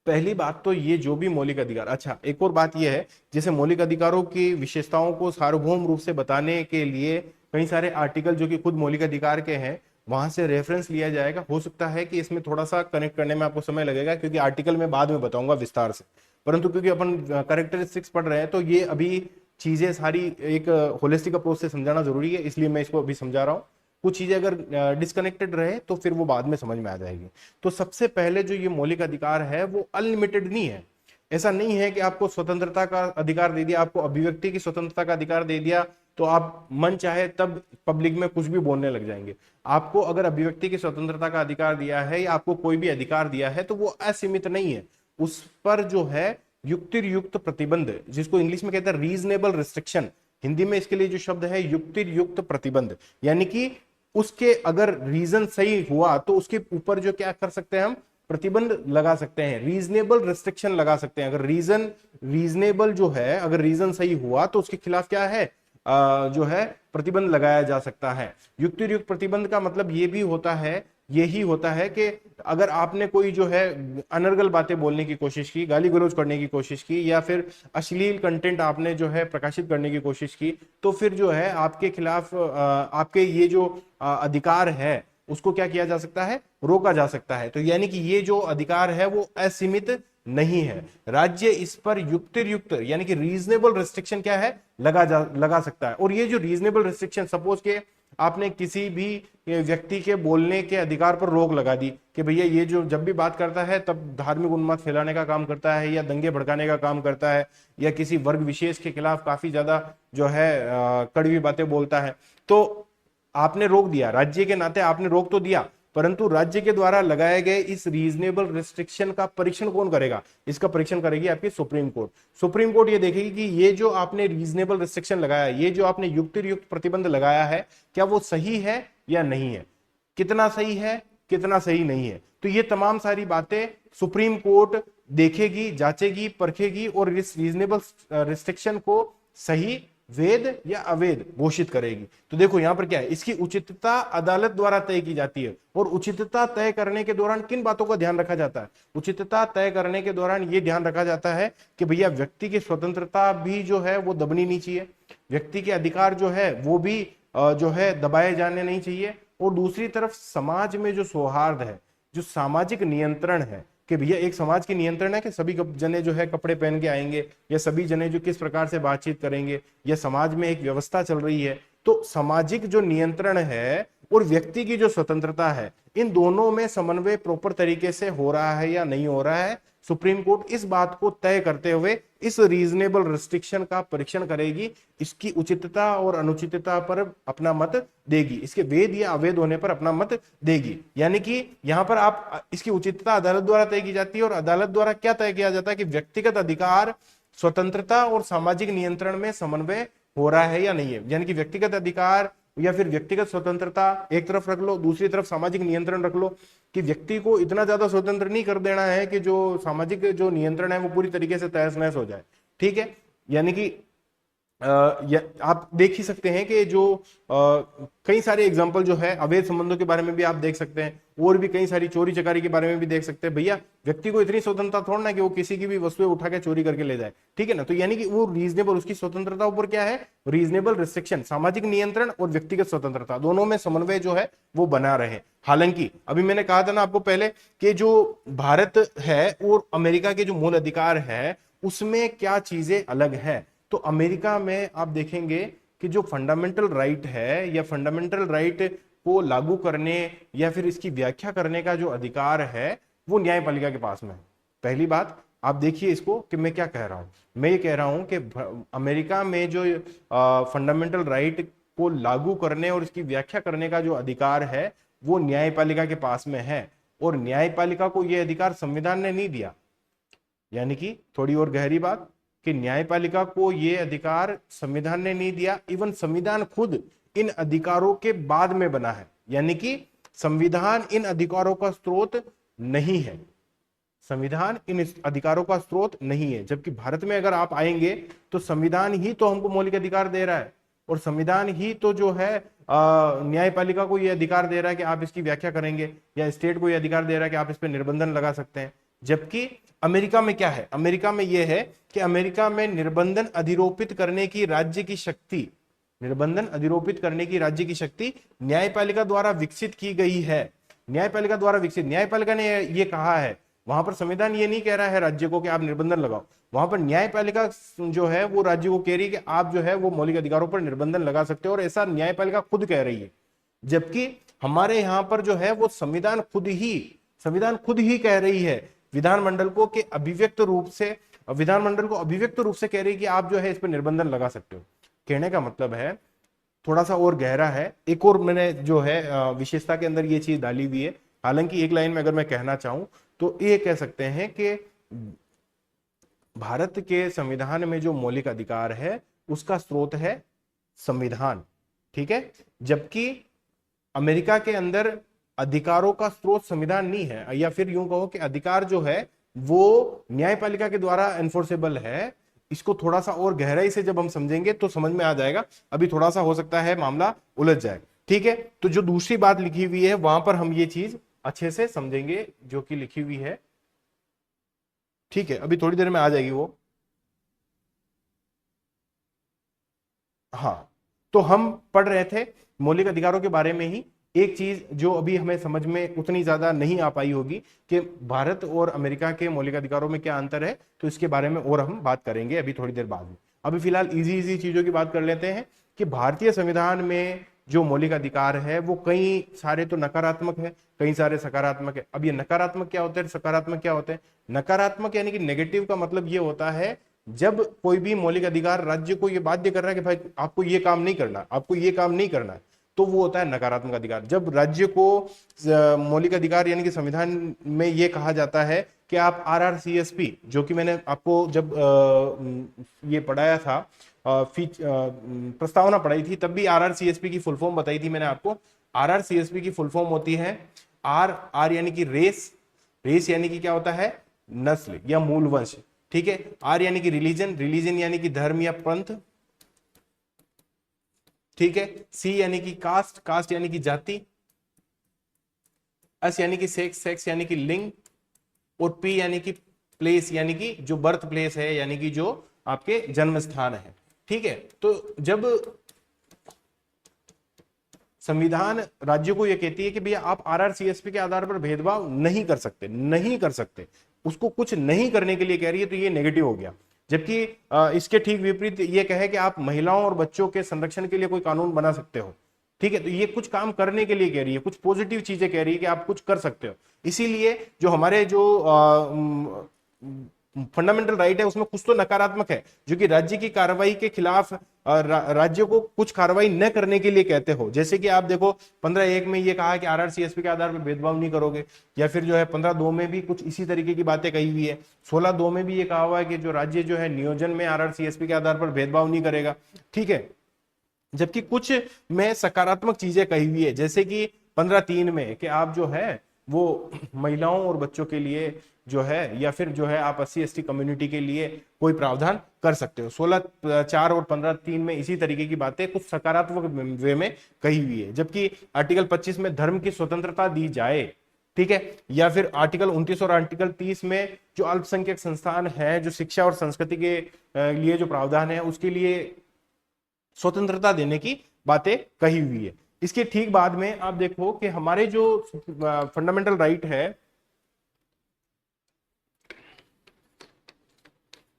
पहली बात तो ये जो भी मौलिक अधिकार, अच्छा एक और बात ये है, जैसे मौलिक अधिकारों की विशेषताओं को सार्वभौम रूप से बताने के लिए कई सारे आर्टिकल जो कि खुद मौलिक अधिकार के हैं वहां से रेफरेंस लिया जाएगा। हो सकता है कि इसमें थोड़ा सा कनेक्ट करने में आपको समय लगेगा, क्योंकि आर्टिकल में बाद में बताऊंगा विस्तार से, परंतु क्योंकि अपन कैरेक्टरिस्टिक्स पढ़ रहे हैं तो ये अभी चीजें सारी एक होलिस्टिक अप्रोच से समझाना जरूरी है, इसलिए मैं इसको अभी समझा रहा हूँ। कुछ चीजें अगर डिस्कनेक्टेड रहे तो फिर वो बाद में समझ में आ जाएगी। तो सबसे पहले जो ये मौलिक अधिकार है वो अनलिमिटेड नहीं है। ऐसा नहीं है कि आपको स्वतंत्रता का अधिकार दे दिया, आपको अभिव्यक्ति की स्वतंत्रता का अधिकार दे दिया तो आप मन चाहे तब पब्लिक में कुछ भी बोलने लग जाएंगे। आपको अगर अभिव्यक्ति की स्वतंत्रता का अधिकार दिया है या आपको कोई भी अधिकार दिया है तो वो असीमित नहीं है। उस पर जो है युक्तियुक्त प्रतिबंध, जिसको इंग्लिश में कहते हैं रीजनेबल रिस्ट्रिक्शन, हिंदी में इसके लिए जो शब्द है युक्तियुक्त प्रतिबंध, यानी कि उसके अगर रीजन सही हुआ तो उसके ऊपर जो क्या कर सकते हैं हम, प्रतिबंध लगा सकते हैं, रीजनेबल रिस्ट्रिक्शन लगा सकते हैं। अगर रीजन रीजनेबल जो है, अगर रीजन सही हुआ तो उसके खिलाफ क्या है, जो है प्रतिबंध लगाया जा सकता है। युक्तियुक्त प्रतिबंध का मतलब ये भी होता है, यही होता है कि अगर आपने कोई जो है अनर्गल बातें बोलने की कोशिश की, गाली गलौज करने की कोशिश की, या फिर अश्लील कंटेंट आपने जो है प्रकाशित करने की कोशिश की, तो फिर जो है आपके खिलाफ आपके ये जो अधिकार है उसको क्या किया जा सकता है, रोका जा सकता है। तो यानी कि ये जो अधिकार है वो असीमित नहीं है। राज्य इस पर युक्तियुक्त यानी कि रीजनेबल रिस्ट्रिक्शन क्या है, लगा सकता है। और ये जो रीजनेबल रिस्ट्रिक्शन, सपोज के आपने किसी भी व्यक्ति के बोलने के अधिकार पर रोक लगा दी कि भैया ये जो जब भी बात करता है तब धार्मिक उन्माद फैलाने का काम करता है या दंगे भड़काने का काम करता है या किसी वर्ग विशेष के खिलाफ काफी ज्यादा जो है कड़वी बातें बोलता है, तो आपने रोक दिया, राज्य के नाते आपने रोक तो दिया, परंतु राज्य के द्वारा लगाए गए इस रीजनेबल रिस्ट्रिक्शन का परीक्षण कौन करेगा, इसका परीक्षण करेगी आपकी सुप्रीम कोर्ट। सुप्रीम कोर्ट ये देखेगी कि ये जो आपने रीजनेबल रिस्ट्रिक्शन लगाया, ये जो आपने युक्तियुक्त प्रतिबंध लगाया है, क्या वो सही है या नहीं है, कितना सही है कितना सही नहीं है। तो ये तमाम सारी बातें सुप्रीम कोर्ट देखेगी, जांचेगी, परखेगी और इस रीजनेबल रिस्ट्रिक्शन को सही, वेद या अवैध घोषित करेगी। तो देखो यहां पर क्या है, इसकी उचितता अदालत द्वारा तय की जाती है। और उचितता तय करने के दौरान किन बातों का ध्यान रखा जाता है, उचितता तय करने के दौरान यह ध्यान रखा जाता है कि भैया व्यक्ति की स्वतंत्रता भी जो है वो दबनी नहीं चाहिए, व्यक्ति के अधिकार जो है वो भी जो है दबाए जाने नहीं चाहिए। और दूसरी तरफ समाज में जो सौहार्द है, जो सामाजिक नियंत्रण है, कि भैया एक समाज की नियंत्रण है कि सभी जने जो है कपड़े पहन के आएंगे या सभी जने जो किस प्रकार से बातचीत करेंगे, या समाज में एक व्यवस्था चल रही है। तो सामाजिक जो नियंत्रण है और व्यक्ति की जो स्वतंत्रता है, इन दोनों में समन्वय प्रॉपर तरीके से हो रहा है या नहीं हो रहा है, सुप्रीम कोर्ट इस बात को तय करते हुए इस रीजनेबल रिस्ट्रिक्शन का परीक्षण करेगी, इसकी उचितता और अनुचितता पर अपना मत देगी, इसके वैध या अवैध होने पर अपना मत देगी। यानी कि यहां पर आप इसकी उचितता अदालत द्वारा तय की जाती है, और अदालत द्वारा क्या तय किया जाता है कि व्यक्तिगत अधिकार, स्वतंत्रता और सामाजिक नियंत्रण में समन्वय हो रहा है या नहीं है। यानी कि व्यक्तिगत अधिकार या फिर व्यक्तिगत स्वतंत्रता एक तरफ रख लो, दूसरी तरफ सामाजिक नियंत्रण रख लो, कि व्यक्ति को इतना ज्यादा स्वतंत्र नहीं कर देना है कि जो सामाजिक जो नियंत्रण है वो पूरी तरीके से तहस नहस हो जाए। ठीक है, यानी कि आप देख ही सकते हैं कि जो कई सारे एग्जांपल जो है अवैध संबंधों के बारे में भी आप देख सकते हैं, और भी कई सारी चोरी चकारी के बारे में भी देख सकते हैं। भैया व्यक्ति को इतनी स्वतंत्रता थोड़ा ना कि वो किसी की भी वस्तुएं उठा के चोरी करके ले जाए, ठीक है ना। तो यानी कि वो रीजनेबल, उसकी स्वतंत्रता ऊपर क्या है, रीजनेबल रिस्ट्रिक्शन, सामाजिक नियंत्रण और व्यक्तिगत स्वतंत्रता दोनों में समन्वय जो है वो बना रहे। हालांकि अभी मैंने कहा था ना आपको पहले कि जो भारत है और अमेरिका के जो मूल अधिकार है उसमें क्या चीजें अलग है। तो अमेरिका में आप देखेंगे कि जो फंडामेंटल राइट है या फंडामेंटल राइट को लागू करने या फिर इसकी व्याख्या करने का जो अधिकार है वो न्यायपालिका के पास में है। पहली बात आप देखिए इसको कि मैं क्या कह रहा हूं, मैं ये कह रहा हूं कि अमेरिका में जो फंडामेंटल राइट को लागू करने और इसकी व्याख्या करने का जो अधिकार है वो न्यायपालिका के पास में है, और न्यायपालिका को यह अधिकार संविधान ने नहीं दिया। यानी कि थोड़ी और गहरी बात कि न्यायपालिका को यह अधिकार संविधान ने नहीं दिया, इवन संविधान खुद इन अधिकारों के बाद में बना है। यानी कि संविधान इन अधिकारों का स्रोत नहीं है, संविधान इन अधिकारों का स्रोत नहीं है। जबकि भारत में अगर आप आएंगे तो संविधान ही तो हमको मौलिक अधिकार दे रहा है, और संविधान ही तो जो है न्यायपालिका को यह अधिकार दे रहा है कि आप इसकी व्याख्या करेंगे, या स्टेट को यह अधिकार दे रहा है कि आप इस पर निर्बंधन लगा सकते हैं। जबकि अमेरिका में क्या है, अमेरिका में यह है कि अमेरिका में निर्बंधन अधिरोपित करने की राज्य की शक्ति निर्बंधन अधिरोपित करने की राज्य की शक्ति न्यायपालिका द्वारा विकसित की गई है। न्यायपालिका द्वारा विकसित, न्यायपालिका ने ये कहा है, वहां पर संविधान ये नहीं कह रहा है राज्य को कि आप निर्बंधन लगाओ, वहां पर न्यायपालिका जो है वो राज्य को कह रही है कि आप जो है वो मौलिक अधिकारों पर निर्बंधन लगा सकते हो, और ऐसा न्यायपालिका खुद कह रही है। जबकि हमारे यहाँ पर जो है वो संविधान खुद ही कह रही है विधानमंडल को कि अभिव्यक्त रूप से, विधानमंडल को अभिव्यक्त रूप से कह रही है कि आप जो है इस पर निर्बंधन लगा सकते हो। कहने का मतलब है थोड़ा सा और गहरा है, एक और मैंने जो है विशेषता के अंदर ये चीज डाली हुई है। हालांकि एक लाइन में अगर मैं कहना चाहूं तो ये कह सकते हैं कि भारत के संविधान में जो मौलिक अधिकार है उसका स्रोत है संविधान, ठीक है, जबकि अमेरिका के अंदर अधिकारों का स्रोत संविधान नहीं है, या फिर यूं कहो कि अधिकार जो है वो न्यायपालिका के द्वारा एनफोर्सेबल है। इसको थोड़ा सा और गहराई से जब हम समझेंगे तो समझ में आ जाएगा, अभी थोड़ा सा हो सकता है मामला उलझ जाए, ठीक है। तो जो दूसरी बात लिखी हुई है वहां पर हम ये चीज अच्छे से समझेंगे जो कि लिखी हुई है, ठीक है, अभी थोड़ी देर में आ जाएगी वो। हाँ, तो हम पढ़ रहे थे मौलिक अधिकारों के बारे में ही। एक चीज जो अभी हमें समझ में उतनी ज्यादा नहीं आ पाई होगी कि भारत और अमेरिका के मौलिक अधिकारों में क्या अंतर है, तो इसके बारे में और हम बात करेंगे अभी थोड़ी देर बाद में। अभी फिलहाल इजी इजी चीजों की बात कर लेते हैं कि भारतीय संविधान में जो मौलिक अधिकार है वो कई सारे तो नकारात्मक है, कई सारे सकारात्मक है। अब ये नकारात्मक क्या होते हैं, सकारात्मक क्या होते हैं? नकारात्मक यानी कि नेगेटिव का मतलब ये होता है जब कोई भी मौलिक अधिकार राज्य को ये बाध्य कर रहा है कि भाई आपको ये काम नहीं करना, आपको ये काम नहीं करना है, तो वो होता है नकारात्मक अधिकार। जब राज्य को मौलिक अधिकार यानी कि संविधान में ये कहा जाता है कि आप आरआरसीएसपी, जो कि मैंने आपको जब ये पढ़ाया था, प्रस्तावना पढ़ाई थी तब भी आरआरसीएसपी की फुल फॉर्म बताई थी मैंने आपको। आरआरसीएसपी की फुल फॉर्म होती है आर यानी कि रेस, रेस यानी कि क्या होता है, नस्ल या मूल वंश, ठीक है। आर यानी कि रिलीजन, रिलीजन यानी कि धर्म या पंथ, ठीक है। सी यानी कि कास्ट, कास्ट यानी कि जाति। एस यानी कि सेक्स, सेक्स यानी कि लिंग। और पी यानी कि प्लेस, यानी कि जो बर्थ प्लेस है, यानी कि जो आपके जन्म स्थान है, ठीक है। तो जब संविधान राज्य को यह कहती है कि भैया आप आरआरसीएसपी के आधार पर भेदभाव नहीं कर सकते, नहीं कर सकते, उसको कुछ नहीं करने के लिए कह रही है, तो ये नेगेटिव हो गया। जबकि इसके ठीक विपरीत ये कहे कि आप महिलाओं और बच्चों के संरक्षण के लिए कोई कानून बना सकते हो, ठीक है, तो ये कुछ काम करने के लिए कह रही है, कुछ पॉजिटिव चीजें कह रही है कि आप कुछ कर सकते हो। इसीलिए जो हमारे जो फंडामेंटल राइट है उसमें कुछ तो नकारात्मक है, जो कि राज्य की कार्रवाई के खिलाफ राज्य को कुछ कार्रवाई न करने के लिए कहते हो। जैसे कि आप देखो 15(1) में ये कहा कि आरआरसीएसपी के आधार पर भेदभाव नहीं करोगे, या फिर जो है 15(2) में भी कुछ इसी तरीके की बातें कही हुई है। 16(2) में भी ये कहा हुआ है कि जो राज्य जो है नियोजन में आरआरसीएसपी के आधार पर भेदभाव नहीं करेगा, ठीक है। जबकि कुछ में सकारात्मक चीजें कही हुई है, जैसे कि 15(3) में कि आप जो है वो महिलाओं और बच्चों के लिए जो है, या फिर जो है आप SC ST कम्युनिटी के लिए कोई प्रावधान कर सकते हो। 16(4) और 15(3) में इसी तरीके की बातें कुछ सकारात्मक वे में कही हुई है। जबकि आर्टिकल 25 में धर्म की स्वतंत्रता दी जाए, ठीक है, या फिर आर्टिकल 29 और आर्टिकल 30 में जो अल्पसंख्यक संस्थान है, जो शिक्षा और संस्कृति के लिए जो प्रावधान है उसके लिए स्वतंत्रता देने की बातें कही हुई है। इसके ठीक बाद में आप देखो कि हमारे जो फंडामेंटल राइट है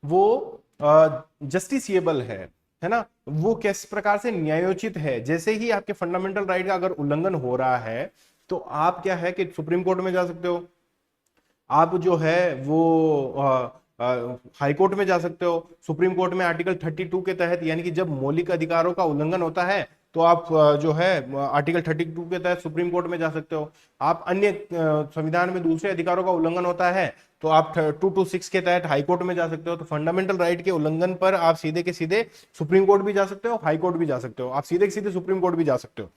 वो जस्टिसिएबल है ना, वो किस प्रकार से न्यायोचित है। जैसे ही आपके फंडामेंटल राइट का अगर उल्लंघन हो रहा है तो आप क्या है कि सुप्रीम कोर्ट में जा सकते हो, आप जो है वो हाई कोर्ट में जा सकते हो। सुप्रीम कोर्ट में आर्टिकल 32 के तहत, यानी कि जब मौलिक अधिकारों का उल्लंघन होता है तो आप जो है आर्टिकल 32 के तहत सुप्रीम कोर्ट में जा सकते हो। आप अन्य संविधान में दूसरे अधिकारों का उल्लंघन होता है तो आप 226 के तहत हाई कोर्ट में जा सकते हो। तो फंडामेंटल राइट के उल्लंघन पर आप सीधे के सीधे सुप्रीम कोर्ट भी जा सकते हो, हाई कोर्ट भी जा सकते हो, आप सीधे के सीधे सुप्रीम कोर्ट भी जा सकते हो।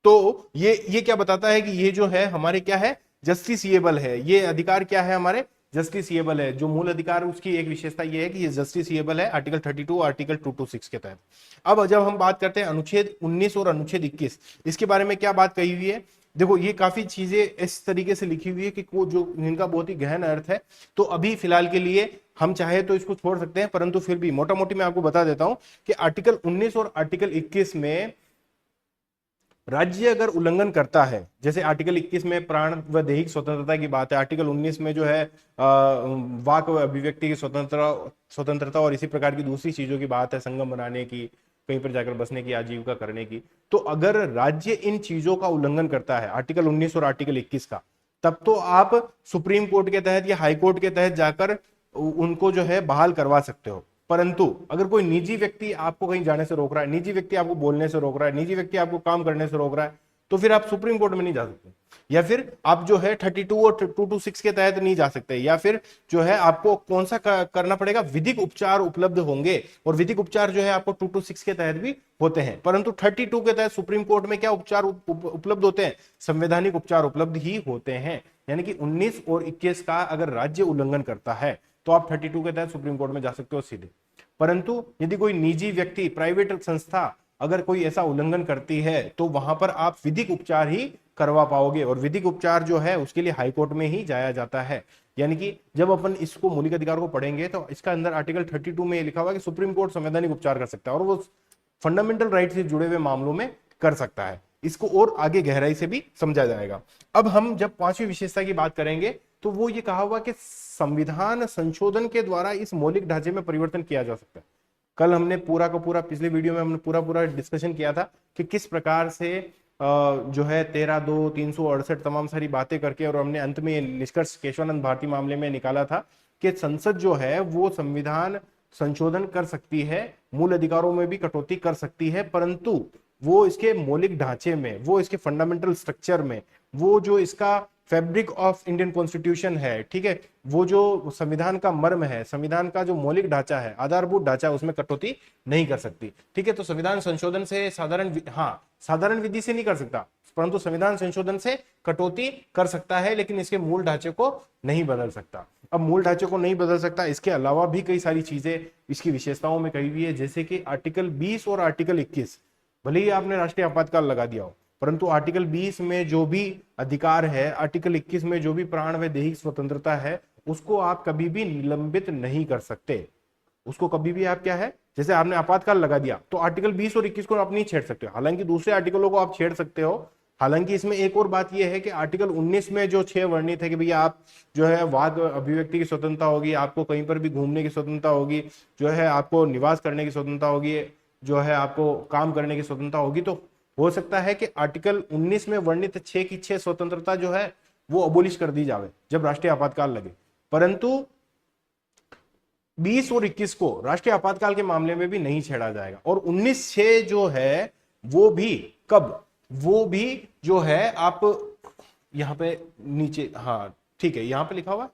तो ये क्या बताता है कि ये जो है हमारे क्या है, जस्टिसिएबल है। ये अधिकार क्या है, हमारे जस्टिसिएबल है। जो मूल अधिकार उसकी एक विशेषता ये है कि ये जस्टिसिएबल है आर्टिकल 32 आर्टिकल 226 के तहत। अब जब हम बात करते हैं अनुच्छेद 19 और अनुच्छेद 21, इसके बारे में क्या बात कही हुई है देखो ये काफी चीजें इस तरीके से लिखी हुई है कि को जो इनका बहुत ही गहन अर्थ है। तो अभी फिलहाल के लिए हम चाहे तो इसको छोड़ सकते हैं, परंतु फिर भी मोटा मोटी मैं आपको बता देता हूं कि आर्टिकल 19 और आर्टिकल 21 में राज्य अगर उल्लंघन करता है, जैसे आर्टिकल 21 में प्राण व दैहिक स्वतंत्रता की बात है, आर्टिकल 19 में जो है वाक व अभिव्यक्ति की स्वतंत्रता और इसी प्रकार की दूसरी चीजों की बात है, संगम बनाने की, कहीं पर जाकर बसने की, आजीविका करने की। तो अगर राज्य इन चीजों का उल्लंघन करता है, आर्टिकल 19 और आर्टिकल 21 का, तब तो आप सुप्रीम कोर्ट के तहत या हाई कोर्ट के तहत जाकर उनको जो है बहाल करवा सकते हो। परंतु अगर कोई निजी व्यक्ति आपको कहीं जाने से रोक रहा है, निजी व्यक्ति आपको बोलने से रोक रहा है, निजी व्यक्ति आपको काम करने से रोक रहा है, तो फिर आप सुप्रीम कोर्ट में नहीं जा सकते, या फिर आप जो है 32 और 226 के तहत नहीं जा सकते, या फिर जो है आपको कौन सा करना पड़ेगा, विधिक उपचार उपलब्ध होंगे, और विधिक उपचार जो है आपको 226 के तहत भी होते हैं। परंतु 32 के तहत सुप्रीम कोर्ट में क्या उपचार उपलब्ध होते हैं, संवैधानिक उपचार उपलब्ध ही होते हैं। यानी कि 19 और 21 का अगर राज्य उल्लंघन करता है तो आप 32 के तहत सुप्रीम कोर्ट में जा सकते हो सीधे। परंतु यदि कोई निजी व्यक्ति, प्राइवेट संस्था अगर कोई ऐसा उल्लंघन करती है, तो वहां पर आप विधिक उपचार ही करवा पाओगे, और विधिक उपचार जो है उसके लिए हाईकोर्ट में ही जाया जाता है। यानी कि जब अपन इसको मौलिक अधिकार को पढ़ेंगे तो इसका अंदर आर्टिकल 32 में लिखा हुआ है कि सुप्रीम कोर्ट संवैधानिक उपचार कर सकता है, और वो फंडामेंटल राइट से जुड़े हुए मामलों में कर सकता है। इसको और आगे गहराई से भी समझा जाएगा। अब हम जब पांचवी विशेषता की बात करेंगे तो वो ये कहा हुआ कि संविधान संशोधन के द्वारा इस मौलिक ढांचे में परिवर्तन किया जा सकता है। कल हमने पूरा का पूरा, पिछले वीडियो में हमने पूरा पूरा डिस्कशन किया था कि किस प्रकार से जो है 13(2), 368 तमाम सारी बातें करके, और हमने अंत में ये निष्कर्ष केशवानंद भारती मामले में निकाला था कि संसद जो है वो संविधान संशोधन कर सकती है, मूल अधिकारों में भी कटौती कर सकती है, परंतु वो इसके मौलिक ढांचे में, वो इसके फंडामेंटल स्ट्रक्चर में, वो जो इसका फैब्रिक ऑफ इंडियन कॉन्स्टिट्यूशन है, ठीक है, वो जो संविधान का मर्म है, संविधान का जो मौलिक ढांचा है, आधारभूत ढांचा है, उसमें कटौती नहीं कर सकती। ठीक है, तो संविधान संशोधन से साधारण विधि से नहीं कर सकता, परंतु संविधान संशोधन से कटौती कर सकता है, लेकिन इसके मूल ढांचे को नहीं बदल सकता। अब मूल ढांचे को नहीं बदल सकता, इसके अलावा भी कई सारी चीजें इसकी विशेषताओं में कही हुई है, जैसे कि आर्टिकल 20 और आर्टिकल 21, भले ही आपने राष्ट्रीय आपातकाल लगा दिया हो, परंतु आर्टिकल 20 में जो भी अधिकार है, आर्टिकल 21 में जो भी प्राण व दैहिक स्वतंत्रता है, उसको आप कभी भी निलंबित नहीं कर सकते। उसको कभी भी आप क्या है, जैसे आपने आपातकाल लगा दिया तो आर्टिकल 20 और 21 को आप नहीं छेड़ सकते हो, हालांकि दूसरे आर्टिकलों को आप छेड़ सकते हो। हालांकि इसमें एक और बात यह है कि आर्टिकल 19 में जो 6 वर्णित है कि भैया आप जो है वाद अभिव्यक्ति की स्वतंत्रता होगी, आपको कहीं पर भी घूमने की स्वतंत्रता होगी, जो है आपको निवास करने की स्वतंत्रता होगी, जो है आपको काम करने की स्वतंत्रता होगी, तो हो सकता है कि आर्टिकल 19 में वर्णित 6 की 6 स्वतंत्रता जो है वो अबोलिश कर दी जावे जब राष्ट्रीय आपातकाल लगे, परंतु 20 और 21 को राष्ट्रीय आपातकाल के मामले में भी नहीं छेड़ा जाएगा। और 19(6) जो है वो भी कब, वो भी जो है आप यहां पे नीचे, हाँ ठीक है, यहां पे लिखा हुआ है,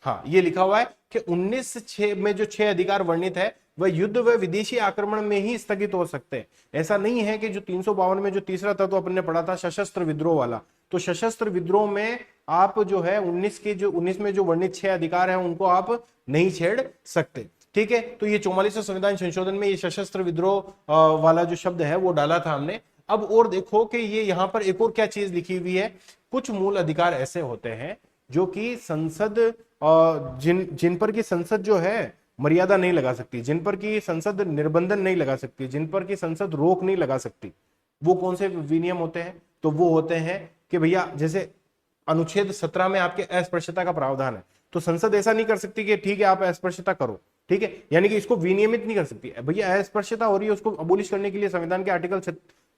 हाँ ये लिखा हुआ है कि 19(6) में जो 6 अधिकार वर्णित है वह युद्ध व विदेशी आक्रमण में ही स्थगित हो सकते हैं। ऐसा नहीं है कि जो 352 में जो तीसरा तत्व अपन ने पढ़ा था सशस्त्र विद्रोह वाला, तो सशस्त्र विद्रोह में आप जो है 19 में जो वर्णित 6 अधिकार है उनको आप नहीं छेड़ सकते। ठीक है, तो ये 44वें संविधान संशोधन में ये सशस्त्र विद्रोह वाला जो शब्द है वो डाला था हमने। अब और देखो कि ये यहां पर एक और क्या चीज लिखी हुई है, कुछ मूल अधिकार ऐसे होते हैं जो कि संसद जिन पर की संसद जो है मर्यादा नहीं लगा सकती, जिन पर की संसद निर्बंधन नहीं लगा सकती, जिन पर की संसद रोक नहीं लगा सकती, वो कौन से विनियम होते हैं, तो वो होते हैं कि भैया जैसे अनुच्छेद 17 में आपके अस्पृश्यता का प्रावधान है, तो संसद ऐसा नहीं कर सकती कि ठीक है आप अस्पृश्यता करो, ठीक है, यानी कि इसको विनियमित नहीं कर सकती। भैया अस्पृश्यता हो रही है, उसको अबोलिश करने के लिए संविधान के आर्टिकल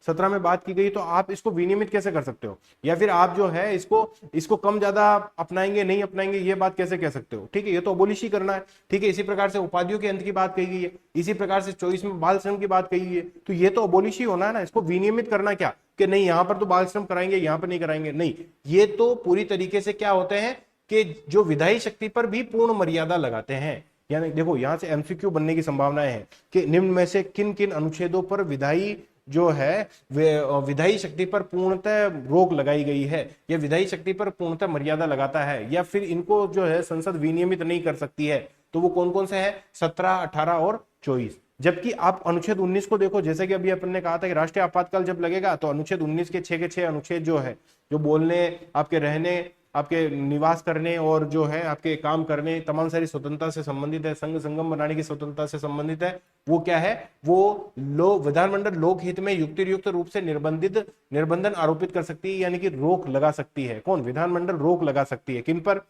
17 में बात की गई, तो आप इसको विनियमित कैसे कर सकते हो, या फिर आप जो है इसको कम ज्यादा अपनाएंगे नहीं अपनाएंगे, ये बात कैसे कह सकते हो। ठीक है, ये तो अबोलिश ही करना है। ठीक है, इसी प्रकार से उपाधियों के अंत की बात कही गई है, इसी प्रकार से 24 में बाल श्रम की बात कही गई है, तो ये तो अबोलिश ही होना है ना। इसको विनियमित करना क्या कि नहीं यहाँ पर तो बाल श्रम कराएंगे, यहाँ पर नहीं कराएंगे, नहीं, ये तो पूरी तरीके से क्या होते हैं कि जो विधायी शक्ति पर भी पूर्ण मर्यादा लगाते हैं। यानी देखो यहां से एमसीक्यू बनने की संभावनाएं हैं कि निम्न में से किन किन अनुच्छेदों पर विधायी जो है विधायी शक्ति पर पूर्णतः रोक लगाई गई है, या विधायी शक्ति पर पूर्णतः मर्यादा लगाता है, या फिर इनको जो है संसद विनियमित नहीं कर सकती है, तो वो कौन कौन से है, 17, 18 और 24। जबकि आप अनुच्छेद 19 को देखो, जैसे कि अभी अपन ने कहा था कि राष्ट्रीय आपातकाल जब लगेगा तो अनुच्छेद 19 के 6 अनुच्छेद जो है, जो बोलने, आपके रहने, आपके निवास करने और जो है आपके काम करने, तमाम सारी स्वतंत्रता से संबंधित है, संघ संगम बनाने की स्वतंत्रता से संबंधित है। वो क्या है, वो विधानमंडल लोकहित में युक्तियुक्त रूप से निर्बंधन आरोपित कर सकती है, यानी कि रोक लगा सकती है। कौन? विधानमंडल रोक लगा सकती है। किन पर?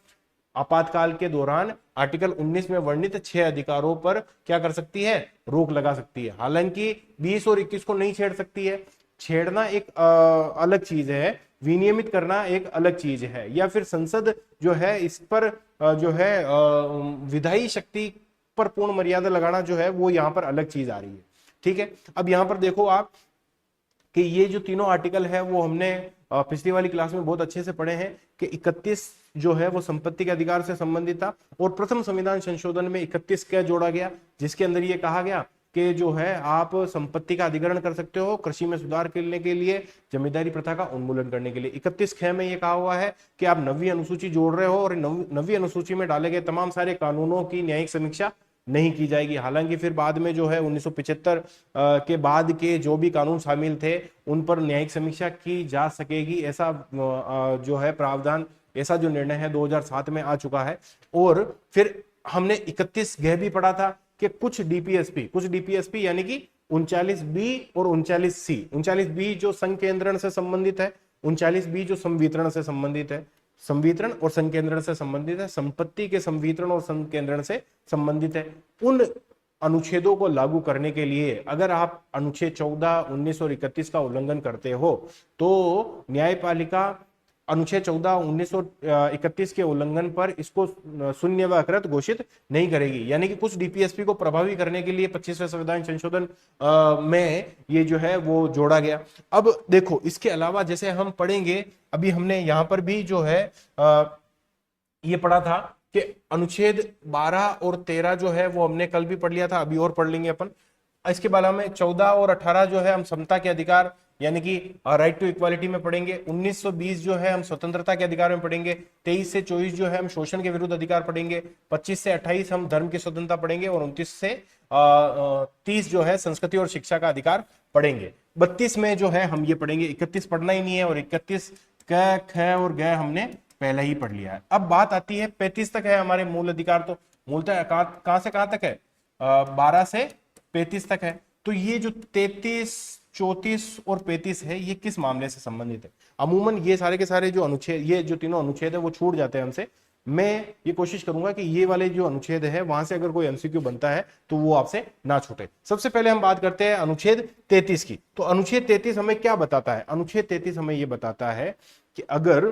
आपातकाल के दौरान आर्टिकल 19 में वर्णित 6 अधिकारों पर क्या कर सकती है? रोक लगा सकती है। हालांकि 20 और 21 को नहीं छेड़ सकती है। छेड़ना एक अलग चीज है, विनियमित करना एक अलग चीज है। या फिर संसद जो है इस पर जो है विधायी शक्ति पर पूर्ण मर्यादा लगाना जो है वो यहां पर अलग चीज आ रही है। ठीक है, अब यहां पर देखो आप कि ये जो तीनों आर्टिकल है वो हमने पिछली वाली क्लास में बहुत अच्छे से पढ़े हैं कि 31 जो है वो संपत्ति के अधिकार से संबंधित था, और प्रथम संविधान संशोधन में 31 क्या जोड़ा गया, जिसके अंदर ये कहा गया कि जो है आप संपत्ति का अधिग्रहण कर सकते हो कृषि में सुधार करने के लिए, जमींदारी प्रथा का उन्मूलन करने के लिए। 31 में ये कहा हुआ है कि आप 9वीं अनुसूची जोड़ रहे हो और 9वीं अनुसूची में डाले गए तमाम सारे कानूनों की न्यायिक समीक्षा नहीं की जाएगी। हालांकि फिर बाद में जो है 1975 के बाद के जो भी कानून शामिल थे उन पर न्यायिक समीक्षा की जा सकेगी, ऐसा जो है प्रावधान, ऐसा जो निर्णय है 2007 में आ चुका है। और फिर हमने 31 भी पढ़ा था कि कुछ डीपीएसपी यानी कि 39B और 39C, 39B जो संकेंद्रण से संबंधित है, 39B जो संवितरण से संबंधित है, संवितरण और संकेंद्रण से संबंधित है, संपत्ति के संवितरण और संकेंद्रण से संबंधित है। उन अनुच्छेदों को लागू करने के लिए अगर आप अनुच्छेद 14, 19 और 31 का उल्लंघन करते हो तो न्यायपालिका अनुच्छेद 14, 19 और 31 के उल्लंघन पर इसको शून्य व अकृत घोषित नहीं करेगी। यानी कि कुछ डीपीएसपी को प्रभावी करने के लिए 25वें संविधान संशोधन में ये जो है वो जोड़ा गया। अब देखो इसके अलावा जैसे हम पढ़ेंगे, अभी हमने यहाँ पर भी जो है ये पढ़ा था कि अनुच्छेद 12 और 13 जो है वो हमने कल भी पढ़ लिया था, अभी और पढ़ लेंगे अपन। इसके बाद में 14 और 18 जो है हम समता के अधिकार यानी कि राइट टू इक्वालिटी में पढ़ेंगे। 1920 जो है हम स्वतंत्रता के अधिकार में पढ़ेंगे। 23 से 24 जो है हम शोषण के विरुद्ध अधिकार पढ़ेंगे। 25 से 28 हम धर्म की स्वतंत्रता पढ़ेंगे और 29 से 30 जो है संस्कृति और शिक्षा का अधिकार पढ़ेंगे। 32 में जो है हम ये पढ़ेंगे। 31 पढ़ना ही नहीं है और 31 क, ख और ग हमने पहले ही पढ़ लिया है। अब बात आती है 35 तक है हमारे मूल अधिकार, तो मूलतः कहां से कहां तक है? 12 से 35 तक है। तो ये जो 33, 34 और 35 है ये किस मामले से संबंधित है? अमूमन ये सारे के सारे जो अनुच्छेद, ये जो तीनों अनुच्छेद है वो छूट जाते हैं हमसे। मैं ये कोशिश करूंगा कि ये वाले जो अनुच्छेद है वहां से अगर कोई एमसीक्यू बनता है तो वो आपसे ना छूटे। सबसे पहले हम बात करते हैं अनुच्छेद 33 की। तो अनुच्छेद 33 हमें क्या बताता है? अनुच्छेद 33 हमें ये बताता है कि अगर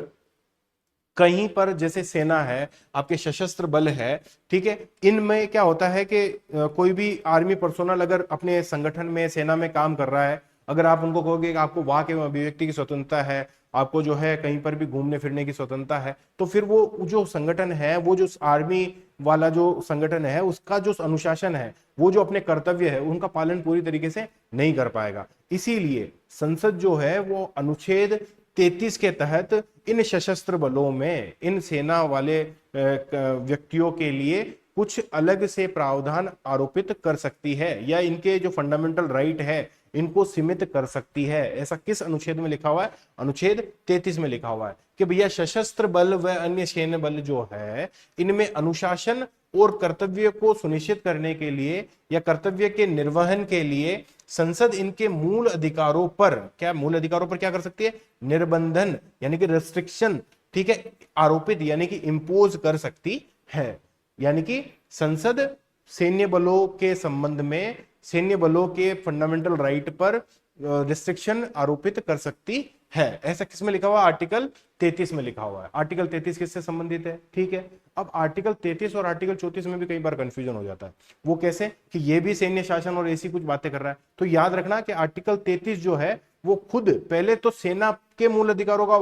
कहीं पर जैसे सेना है, आपके सशस्त्र बल है, ठीक है, इनमें क्या होता है कि कोई भी आर्मी पर्सोनल अगर अपने संगठन में, सेना में काम कर रहा है, अगर आप उनको कहोगे कि आपको वाक एवं अभिव्यक्ति की स्वतंत्रता है, आपको जो है कहीं पर भी घूमने फिरने की स्वतंत्रता है, तो फिर वो जो संगठन है, वो जो आर्मी वाला जो संगठन है उसका जो अनुशासन है, वो जो अपने कर्तव्य है उनका पालन पूरी तरीके से नहीं कर पाएगा। इसीलिए संसद जो है वो अनुच्छेद 33 के तहत इन सशस्त्र बलों में, इन सेना वाले व्यक्तियों के लिए कुछ अलग से प्रावधान आरोपित कर सकती है या इनके जो फंडामेंटल राइट है इनको सीमित कर सकती है। ऐसा किस अनुच्छेद में लिखा हुआ है? अनुच्छेद 33 में लिखा हुआ है कि भैया सशस्त्र बल व अन्य सैन्य बल जो है इनमें अनुशासन और कर्तव्य को सुनिश्चित करने के लिए या कर्तव्य के निर्वहन के लिए संसद इनके मूल अधिकारों पर क्या कर सकती है? निर्बंधन यानी कि रेस्ट्रिक्शन, ठीक है, आरोपित यानी कि इंपोज कर सकती है। यानी कि संसद सैन्य बलों के संबंध में, सैन्य बलों के फंडामेंटल राइट पर रिस्ट्रिक्शन आरोपित कर सकती है। ऐसा किसमें लिखा हुआ? आर्टिकल 33 में लिखा हुआ है। आर्टिकल 33 किससे संबंधित है? ठीक है, अब आर्टिकल 33 और आर्टिकल 34 में भी कई बार कंफ्यूजन हो जाता है। वो कैसे कि ये भी सैन्य शासन और ऐसी कुछ बातें कर रहा है। तो याद रखना कि आर्टिकल 33 जो है वो खुद पहले तो सेना के मूल अधिकारों का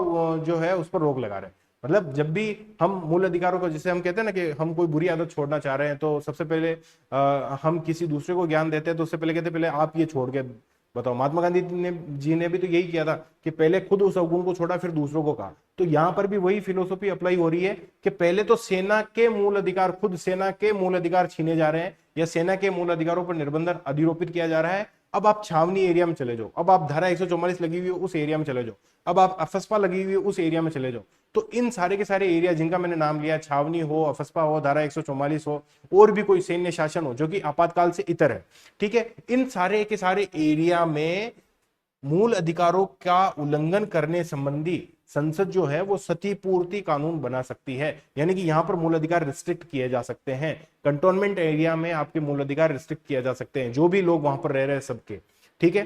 जो है उस पर रोक लगा रहे हैं। मतलब जब भी हम मूल अधिकारों को, जैसे हम कहते हैं ना कि हम कोई बुरी आदत छोड़ना चाह रहे हैं, तो सबसे पहले हम किसी दूसरे को ज्ञान देते हैं तो उससे पहले कहते हैं पहले आप ये छोड़ के बताओ, महात्मा गांधी जी ने भी तो यही किया था कि पहले खुद उस अवगुण को छोड़ा, फिर दूसरों को कहा। तो यहां पर भी वही फिलोसॉफी अप्लाई हो रही है कि पहले तो सेना के मूल अधिकार, खुद सेना के मूल अधिकार छीने जा रहे हैं या सेना के मूल अधिकारों पर निर्बंध अधिरोपित किया जा रहा है। अब आप छावनी एरिया में चले जाओ, अब आप धारा 144 लगी हुई है उस एरिया में चले जाओ, अब आप अफस्पा लगी हुई है उस एरिया में चले जाओ। तो इन सारे के सारे एरिया जिनका मैंने नाम लिया, छावनी हो, अफस्पा हो, धारा 144 हो, और भी कोई सैन्य शासन हो जो कि आपातकाल से इतर है, ठीक है, इन सारे के सारे एरिया में मूल अधिकारों का उल्लंघन करने संबंधी संसद जो है वो क्षतिपूर्ति कानून बना सकती है। यानी कि यहां पर मूल अधिकार रिस्ट्रिक्ट किए जा सकते हैं। कंटोनमेंट एरिया में आपके मूल अधिकार रिस्ट्रिक्ट किए जा सकते हैं, जो भी लोग वहां पर रह रहे हैं सबके, ठीक है।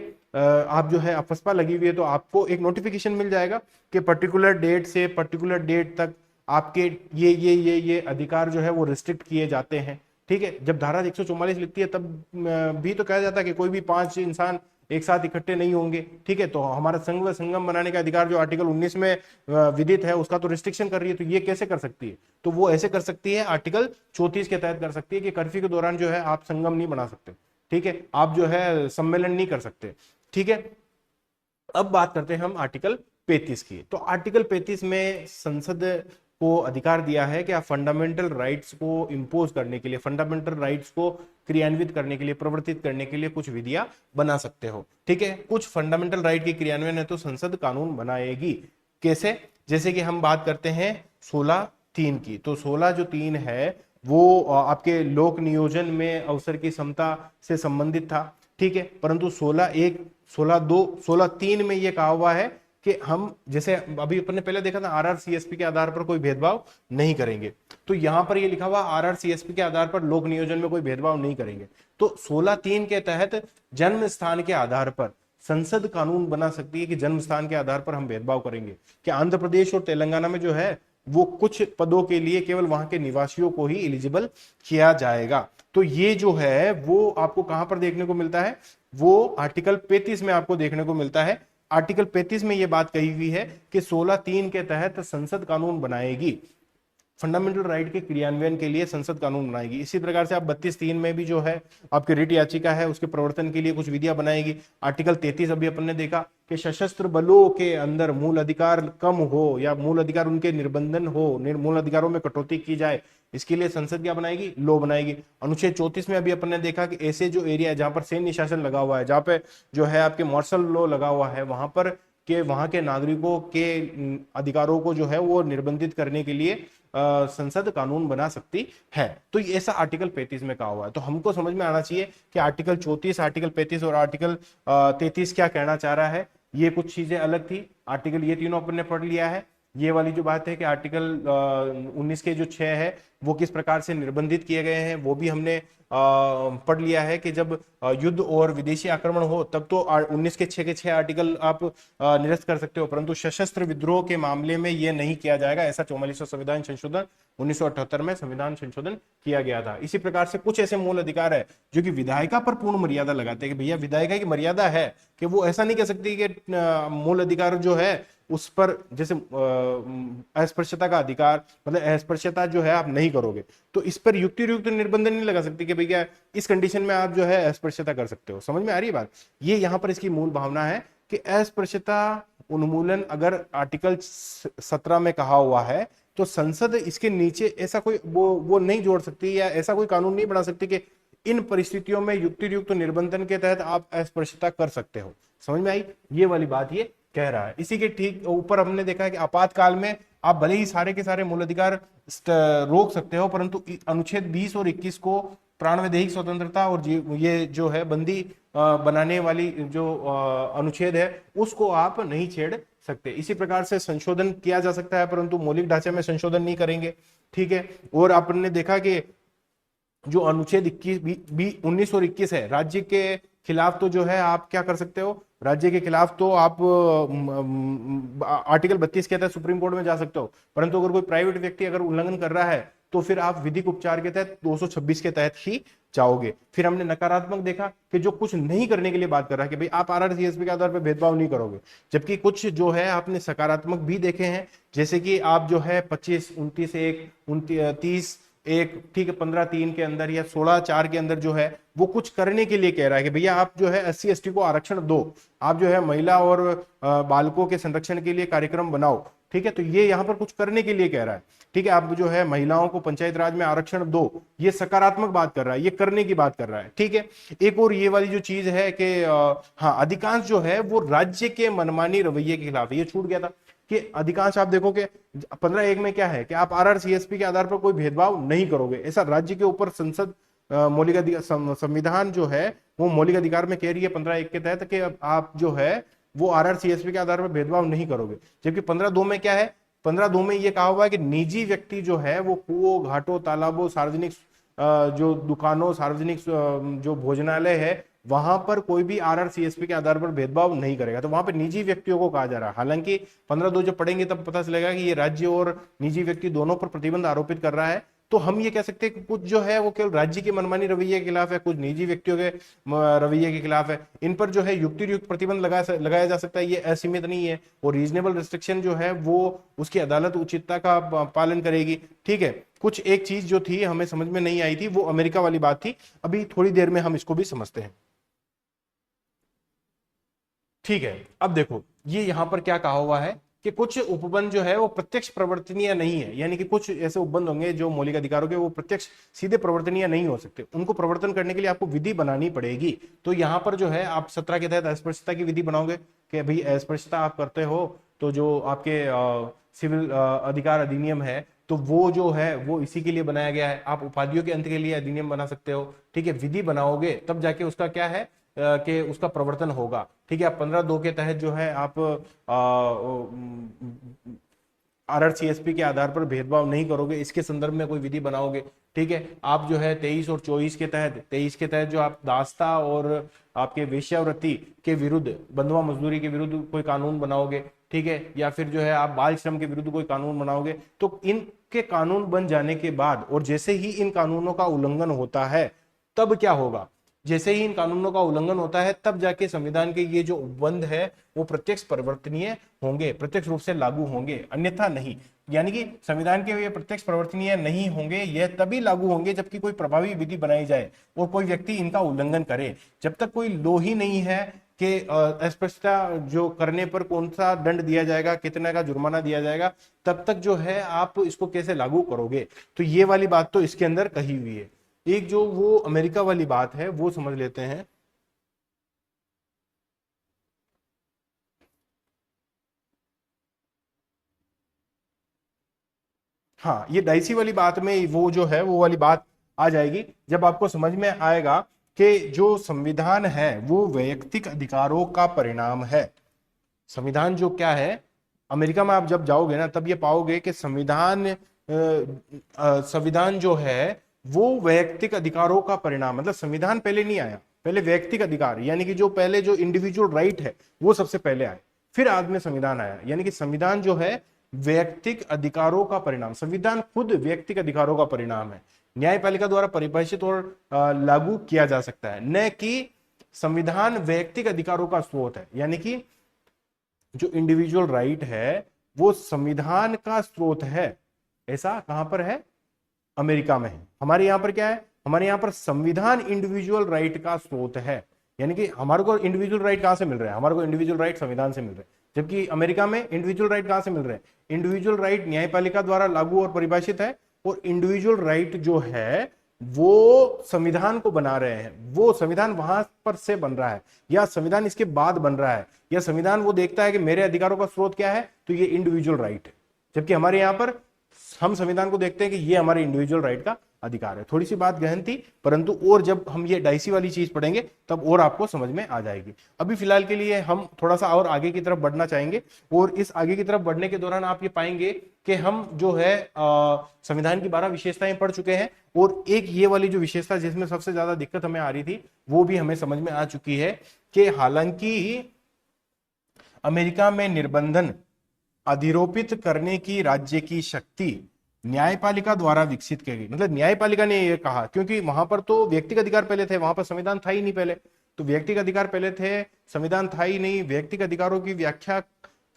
आप जो है अफस्पा लगी हुई है तो आपको एक नोटिफिकेशन मिल जाएगा कि पर्टिकुलर डेट से पर्टिकुलर डेट तक आपके ये अधिकार जो है वो रिस्ट्रिक्ट किए जाते हैं, ठीक है। जब धारा 144 लिखती है तब भी तो कहा जाता है कि कोई भी 5 इंसान एक साथ इकट्ठे नहीं होंगे, ठीक है। तो हमारा संघ व संगम बनाने का अधिकार जो आर्टिकल 19 में विदित है उसका तो रिस्ट्रिक्शन कर रही है, तो ये कैसे कर सकती है? तो वो ऐसे कर सकती है, आर्टिकल 34 के तहत कर सकती है कि कर्फ्यू के दौरान जो है आप संगम नहीं बना सकते, ठीक है, आप जो है सम्मेलन नहीं कर सकते, ठीक है। अब बात करते हैं हम आर्टिकल 35 की। तो आर्टिकल 35 में संसद को अधिकार दिया है कि आप फंडामेंटल राइट्स को इंपोज करने के लिए, फंडामेंटल राइट्स को क्रियान्वित करने के लिए, प्रवर्तित करने के लिए कुछ विधियां बना सकते हो, ठीक है। कुछ फंडामेंटल राइट के क्रियान्वयन है तो संसद कानून बनाएगी। कैसे? जैसे कि हम बात करते हैं 16(3) की। तो 16(3) है वो आपके लोक नियोजन में अवसर की समता से संबंधित था, ठीक है। परंतु 16(1), 16(2), 16(3) में ये कहा हुआ है कि हम, जैसे अभी अपन ने पहले देखा था, आरआरसीएसपी के आधार पर कोई भेदभाव नहीं करेंगे, तो यहां पर ये लिखा हुआ आरआरसीएसपी के आधार पर लोक नियोजन में कोई भेदभाव नहीं करेंगे। तो 16(3) के तहत जन्म स्थान के आधार पर संसद कानून बना सकती है कि जन्म स्थान के आधार पर हम भेदभाव करेंगे, कि आंध्र प्रदेश और तेलंगाना में जो है वो कुछ पदों के लिए केवल वहां के निवासियों को ही एलिजिबल किया जाएगा। तो ये जो है वो आपको कहां पर देखने को मिलता है? वो आर्टिकल 35 में आपको देखने को मिलता है। आर्टिकल 35 में यह बात कही हुई है कि 16(3) के तहत संसद कानून बनाएगी, फंडामेंटल राइट के क्रियान्वयन के लिए संसद कानून बनाएगी। इसी प्रकार से आप 32(3) में भी जो है आपकी रिट याचिका है उसके प्रवर्तन के लिए कुछ विधियां बनाएगी। आर्टिकल 33 अभी अपन ने देखा कि सशस्त्र बलों के अंदर मूल अधिकार कम हो या मूल अधिकार उनके निर्बंधन हो, मूल अधिकारों में कटौती की जाए, इसके लिए संसद क्या बनाएगी? लॉ बनाएगी। अनुच्छेद 34 में अभी अपन ने देखा कि ऐसे जो एरिया है जहां पर सैन्य शासन लगा हुआ है, जहां पे जो है आपके मार्शल लॉ लगा हुआ है, वहां के नागरिकों के अधिकारों को जो है वो निर्बंधित करने के लिए संसद कानून बना सकती है। तो ऐसा आर्टिकल 35 में कहा हुआ है। तो हमको समझ में आना चाहिए कि आर्टिकल 34, आर्टिकल 35 और आर्टिकल 33 क्या कहना चाह रहा है। ये कुछ चीजें अलग थी, आर्टिकल ये तीनों अपन ने पढ़ लिया है। ये वाली जो बात है कि आर्टिकल 19 के जो 6 है वो किस प्रकार से निर्बंधित किए गए हैं वो भी हमने पढ़ लिया है कि जब युद्ध और विदेशी आक्रमण हो तब तो 19 के 6 आर्टिकल आप निरस्त कर सकते हो, परंतु सशस्त्र विद्रोह के मामले में ये नहीं किया जाएगा। ऐसा 44वां संविधान संशोधन 1978 में संविधान संशोधन किया गया था। इसी प्रकार से कुछ ऐसे मूल अधिकार है जो कि विधायिका पर पूर्ण मर्यादा लगाते हैं कि भैया विधायिका की मर्यादा है कि वो ऐसा नहीं कह सकती कि मूल अधिकार जो है उस पर, जैसे अस्पृश्यता का अधिकार, मतलब अस्पृश्यता जो है आप नहीं करोगे तो इस पर युक्ति निर्बंधन नहीं लगा सकती कि भैया इस कंडीशन में आप जो है अस्पृश्यता कर सकते हो। समझ में आ रही है बात? ये यहाँ पर इसकी मूल भावना है कि अस्पृश्यता उन्मूलन अगर आर्टिकल 17 में कहा हुआ है तो संसद इसके नीचे ऐसा कोई वो नहीं जोड़ सकती या ऐसा कोई कानून नहीं बना सकती कि इन परिस्थितियों में युक्ति निर्बंधन के तहत आप अस्पृश्यता कर सकते हो। समझ में आई? ये वाली बात ये कह रहा है। इसी के ठीक ऊपर हमने देखा है कि आपातकाल में आप भले ही सारे के सारे मूल अधिकार रोक सकते हो, परंतु अनुच्छेद 20 और 21 को प्राण वैदेहिक स्वतंत्रता और ये जो है बंदी बनाने वाली जो अनुच्छेद है उसको आप नहीं छेड़ सकते। इसी प्रकार से संशोधन किया जा सकता है परंतु मौलिक ढांचे में संशोधन नहीं करेंगे, ठीक है। और अपन ने देखा कि जो अनुच्छेद 19 और 21 है, राज्य के खिलाफ तो जो है आप क्या कर सकते हो, राज्य के खिलाफ तो आप आर्टिकल 32 कहता है सुप्रीम कोर्ट में जा सकते हो, परंतु अगर कोई प्राइवेट व्यक्ति अगर उल्लंघन कर रहा है तो फिर आप विधिक उपचार के तहत 226 के तहत ही जाओगे। फिर हमने नकारात्मक देखा कि जो कुछ नहीं करने के लिए बात कर रहा है कि भाई आप आरआरसीएसपी के आधार पर भेदभाव नहीं करोगे, जबकि कुछ जो है आपने सकारात्मक भी देखे हैं, जैसे कि आप जो है 25, 29, 1, 29, 30 एक, ठीक है, 15(3) के अंदर या 16(4) के अंदर जो है वो कुछ करने के लिए कह रहा है कि भैया आप जो है SC ST को आरक्षण दो, आप जो है महिला और बालकों के संरक्षण के लिए कार्यक्रम बनाओ, ठीक है। तो ये यहाँ पर कुछ करने के लिए कह रहा है, ठीक है। आप जो है महिलाओं को पंचायत राज में आरक्षण दो, ये सकारात्मक बात कर रहा है, ये करने की बात कर रहा है, ठीक है। एक और ये वाली जो चीज है कि हाँ, अधिकांश जो है वो राज्य के मनमानी रवैये के खिलाफ है, ये छूट गया था कि अधिकांश आप देखो कि 15(1) में क्या है कि आप RRCSP के आधार पर कोई भेदभाव नहीं करोगे, ऐसा राज्य के ऊपर संसद मौलिक अधिकार संविधान जो है वो मौलिक अधिकार में कह रही है 15(1) के तहत कि आप जो है वो RRCSP के आधार पर भेदभाव नहीं करोगे। जबकि 15(2) में क्या है, 15(2) में ये कहा हुआ है कि निजी व्यक्ति जो है वो कुओं, घाटों, तालाबों, सार्वजनिक जो दुकानों, सार्वजनिक जो भोजनालय है वहां पर कोई भी RRCSP के आधार पर भेदभाव नहीं करेगा। तो वहां पर निजी व्यक्तियों को कहा जा रहा है। हालांकि 15(2) जब पढ़ेंगे तब पता चलेगा कि ये राज्य और निजी व्यक्ति दोनों पर प्रतिबंध आरोपित कर रहा है। तो हम ये कह सकते हैं कि कुछ जो है वो केवल राज्य के मनमानी रवैये के खिलाफ है, कुछ निजी व्यक्तियों के रवैये के खिलाफ है। इन पर जो है युक्त प्रतिबंध लगाया जा सकता है, ये असीमित नहीं है। और रीजनेबल रिस्ट्रिक्शन जो है वो उसकी अदालत उचितता का पालन करेगी, ठीक है। कुछ एक चीज जो थी हमें समझ में नहीं आई थी, वो अमेरिका वाली बात थी। अभी थोड़ी देर में हम इसको भी समझते हैं, ठीक है। अब देखो ये यहां पर क्या कहा हुआ है कि कुछ उपबंध जो है वो प्रत्यक्ष प्रवर्तनीय नहीं है, यानी कि कुछ ऐसे उपबंध होंगे जो मौलिक अधिकारों के वो प्रत्यक्ष सीधे प्रवर्तनीय नहीं हो सकते, उनको प्रवर्तन करने के लिए आपको विधि बनानी पड़ेगी। तो यहां पर जो है आप 17 के तहत अस्पृश्यता की विधि बनाओगे कि भाई अस्पृश्यता आप करते हो तो जो आपके सिविल अधिकार अधिनियम है तो वो जो है वो इसी के लिए बनाया गया है। आप उपाधियों के अंत के लिए अधिनियम बना सकते हो, ठीक है। विधि बनाओगे तब जाके उसका क्या है कि उसका प्रवर्तन होगा, ठीक है। आप 15(2) के तहत जो है आप RRCSP के आधार पर भेदभाव नहीं करोगे, इसके संदर्भ में कोई विधि बनाओगे, ठीक है। आप जो है 23 और 23 के तहत जो आप दास्ता और आपके वेश्यावृत्ति के विरुद्ध, बंधुआ मजदूरी के विरुद्ध कोई कानून बनाओगे, ठीक है। या फिर जो है आप बाल श्रम के विरुद्ध कोई कानून बनाओगे। तो इनके कानून बन जाने के बाद और जैसे ही इन कानूनों का उल्लंघन होता है तब क्या होगा, जैसे ही इन कानूनों का उल्लंघन होता है तब जाके संविधान के ये जो उपबंध है वो प्रत्यक्ष परिवर्तनीय होंगे, प्रत्यक्ष रूप से लागू होंगे, अन्यथा नहीं। यानी कि संविधान के ये प्रत्यक्ष परिवर्तनीय नहीं होंगे, यह तभी लागू होंगे जबकि कोई प्रभावी विधि बनाई जाए और कोई व्यक्ति इनका उल्लंघन करे। जब तक कोई लॉ ही नहीं है कि अस्पृश्यता जो करने पर कौन सा दंड दिया जाएगा, कितने का जुर्माना दिया जाएगा, तब तक जो है आप इसको कैसे लागू करोगे। तो ये वाली बात तो इसके अंदर कही हुई है। एक जो वो अमेरिका वाली बात है वो समझ लेते हैं। हाँ, ये डाइसी वाली बात में वो जो है वो वाली बात आ जाएगी जब आपको समझ में आएगा कि जो संविधान है वो वैयक्तिक अधिकारों का परिणाम है। संविधान जो क्या है, अमेरिका में आप जब जाओगे ना तब ये पाओगे कि संविधान जो है वो वैयक्तिक अधिकारों का परिणाम, मतलब संविधान पहले नहीं आया, पहले वैयक्तिक अधिकार, यानी कि जो पहले जो इंडिविजुअल राइट है वो सबसे पहले आए, फिर बाद में संविधान आया। यानी कि संविधान जो है वैयक्तिक अधिकारों का परिणाम, संविधान खुद वैयक्तिक अधिकारों का परिणाम है, न्यायपालिका द्वारा परिभाषित और लागू किया जा सकता है, न कि संविधान वैयक्तिक अधिकारों का स्रोत है। यानी कि जो इंडिविजुअल राइट है वो संविधान का स्रोत है। ऐसा कहां पर है, अमेरिका में है। हमारे यहां पर क्या है, हमारे यहां पर संविधान इंडिविजुअल राइट का स्रोत है। यानी कि हमारे को इंडिविजुअल राइट कहां से मिल रहे हैं, हमारे को इंडिविजुअल राइट संविधान से मिल रहे हैं, जबकि अमेरिका में इंडिविजुअल राइट कहां से मिल रहे हैं, इंडिविजुअल राइट न्यायपालिका द्वारा लागू और परिभाषित है, और इंडिविजुअल राइट जो है वो संविधान को बना रहे हैं, वो संविधान वहां पर से बन रहा है या संविधान इसके बाद बन रहा है, या संविधान वो देखता है कि मेरे अधिकारों का स्रोत क्या है, तो ये इंडिविजुअल राइट है। जबकि हमारे यहां पर हम संविधान को देखते हैं कि ये हमारे इंडिविजुअल राइट का अधिकार है। थोड़ी सी बात गहन थी, परंतु और जब हम ये डाइसी वाली चीज पढ़ेंगे तब और आपको समझ में आ जाएगी। अभी फिलहाल के लिए हम थोड़ा सा और आगे की तरफ बढ़ना चाहेंगे, और इस आगे की तरफ बढ़ने के दौरान आप ये पाएंगे कि हम जो है संविधान की 12 विशेषताएं पढ़ चुके हैं, और एक ये वाली जो विशेषता जिसमें सबसे ज्यादा दिक्कत हमें आ रही थी वो भी हमें समझ में आ चुकी है कि हालांकि अमेरिका में निर्बंधन अधिरोपित करने की राज्य की शक्ति न्यायपालिका द्वारा विकसित की गई, मतलब न्यायपालिका ने यह कहा, क्योंकि वहां पर तो व्यक्तिगत अधिकार पहले थे, वहां पर संविधान था ही नहीं पहले, तो व्यक्तिगत अधिकार पहले थे, संविधान था ही नहीं, व्यक्तिगत अधिकारों की व्याख्या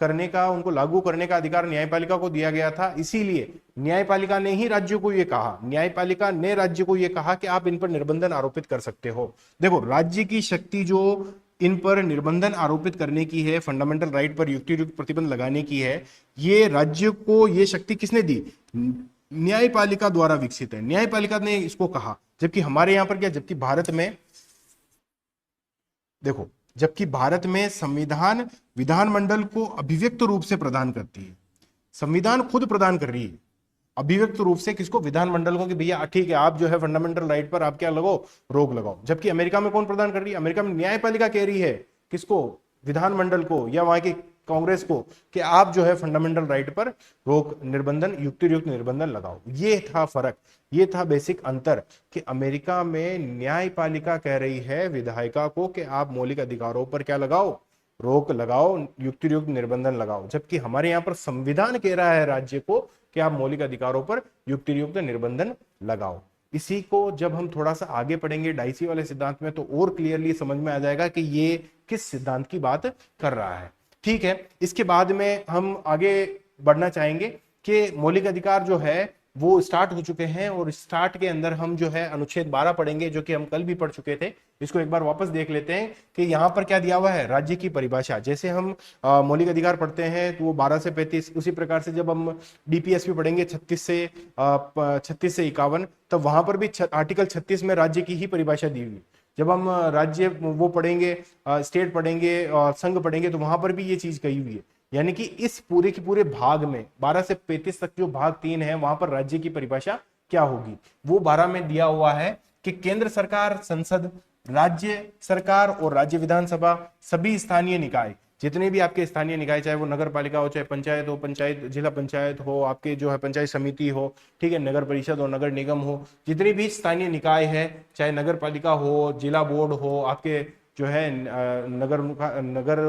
करने का, उनको लागू करने का अधिकार न्यायपालिका को दिया गया था। इसीलिए न्यायपालिका ने ही राज्यों को ये कहा, न्यायपालिका ने राज्य को ये कहा कि आप इन पर निर्बंधन आरोपित कर सकते हो। देखो, राज्य की शक्ति जो इन पर निर्बंधन आरोपित करने की है, फंडामेंटल राइट पर युक्तियुक्त प्रतिबंध लगाने की है, ये राज्य को ये शक्ति किसने दी? न्यायपालिका द्वारा विकसित है, न्यायपालिका ने इसको कहा। जबकि हमारे यहां पर क्या, जबकि भारत में देखो, जबकि भारत में संविधान विधानमंडल को अभिव्यक्त रूप से प्रदान करती है, संविधान खुद प्रदान कर रही है अभिव्यक्त रूप से किसको? विधानमंडल को, कि भैया ठीक है, आप जो है फंडामेंटल राइट पर आप क्या लगाओ, रोक लगाओ। जबकि अमेरिका में कौन प्रदान कर रही है? अमेरिका में न्यायपालिका कह रही है किसको? विधानमंडल को या वहां की कांग्रेस को, कि आप जो है फंडामेंटल राइट पर रोक, निर्बंधन, युक्तियुक्त निर्बंधन लगाओ। ये था फर्क, ये था बेसिक अंतर, कि अमेरिका में न्यायपालिका कह रही है विधायिका को कि आप मौलिक अधिकारों पर क्या लगाओ, रोक लगाओ, युक्तियुक्त निर्बंधन लगाओ। जबकि हमारे यहाँ पर संविधान कह रहा है राज्य को कि आप मौलिक अधिकारों पर युक्तियुक्त निर्बंधन लगाओ। इसी को जब हम थोड़ा सा आगे पढ़ेंगे डाइसी वाले सिद्धांत में, तो और क्लियरली समझ में आ जाएगा कि ये किस सिद्धांत की बात कर रहा है। ठीक है, इसके बाद में हम आगे बढ़ना चाहेंगे कि मौलिक अधिकार जो है वो स्टार्ट हो चुके हैं, और स्टार्ट के अंदर हम जो है अनुच्छेद 12 पढ़ेंगे, जो कि हम कल भी पढ़ चुके थे। इसको एक बार वापस देख लेते हैं कि यहाँ पर क्या दिया हुआ है, राज्य की परिभाषा। जैसे हम मौलिक अधिकार पढ़ते हैं तो वो 12 से 35, उसी प्रकार से जब हम डीपीएस भी पढ़ेंगे 36 से 51, तब वहां पर भी आर्टिकल 36 में राज्य की ही परिभाषा दी हुई। जब हम राज्य वो पढ़ेंगे, स्टेट पढ़ेंगे और संघ पढ़ेंगे, तो वहां पर भी ये चीज कही हुई है। यानी कि इस पूरे के पूरे भाग में 12 से 35 तक जो भाग 3 है, वहां पर राज्य की परिभाषा क्या होगी, वो 12 में दिया हुआ है कि केंद्र सरकार, संसद, राज्य सरकार और राज्य विधानसभा, सभी स्थानीय निकाय, जितने भी आपके स्थानीय निकाय, चाहे वो नगर पालिका हो, चाहे पंचायत हो, पंचायत जिला पंचायत हो, आपके जो है पंचायत समिति हो, ठीक है, नगर परिषद हो, नगर निगम हो, जितने भी स्थानीय निकाय है, चाहे नगर पालिका हो, जिला बोर्ड हो, आपके जो है नगर नगर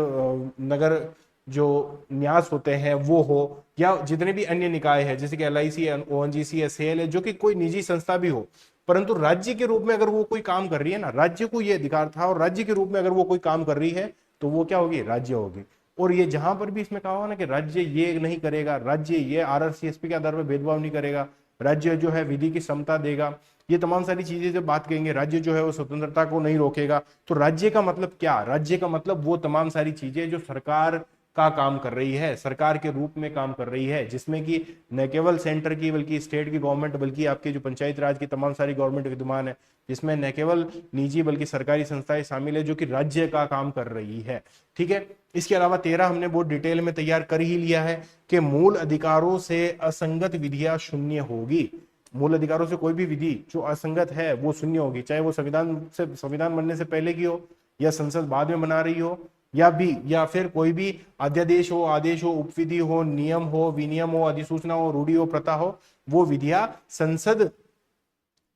नगर जो न्यास होते हैं वो हो, या जितने भी अन्य निकाय है, जैसे कि LIC, ONGC, SAL है, जो कि कोई निजी संस्था भी हो, परंतु राज्य के रूप में अगर वो कोई काम कर रही है ना, राज्य को ये अधिकार था, और राज्य के रूप में अगर वो कोई काम कर रही है तो वो क्या होगी, राज्य होगी। और ये जहां पर भी इसमें कहा हुआ ना कि राज्य ये नहीं करेगा, राज्य ये RRCSP के आधार पर भेदभाव नहीं करेगा, राज्य जो है विधि की समता देगा, ये तमाम सारी चीजें जब बात करेंगे, राज्य जो है वो स्वतंत्रता को नहीं रोकेगा, तो राज्य का मतलब क्या? राज्य का मतलब वो तमाम सारी चीजें जो सरकार का काम कर रही है, सरकार के रूप में काम कर रही है, जिसमें कि न केवल सेंटर की बल्कि स्टेट की गवर्नमेंट, बल्कि आपके जो पंचायत राज की तमाम सारी गवर्नमेंट विद्यमान है, जिसमें न केवल निजी बल्कि सरकारी संस्थाएं शामिल है, जो कि राज्य का काम कर रही है। ठीक है, इसके अलावा 13 हमने बहुत डिटेल में तैयार कर ही लिया है कि मूल अधिकारों से असंगत विधियां शून्य होगी। मूल अधिकारों से कोई भी विधि जो असंगत है वो शून्य होगी, चाहे वो संविधान बनने से पहले की हो, या संसद बाद में बना रही हो, या फिर कोई भी अध्यादेश हो, आदेश हो, उपविधि हो, नियम हो, विनियम हो, अधिसूचना हो, रूढ़ी हो, प्रथा हो, वो विधियां संसद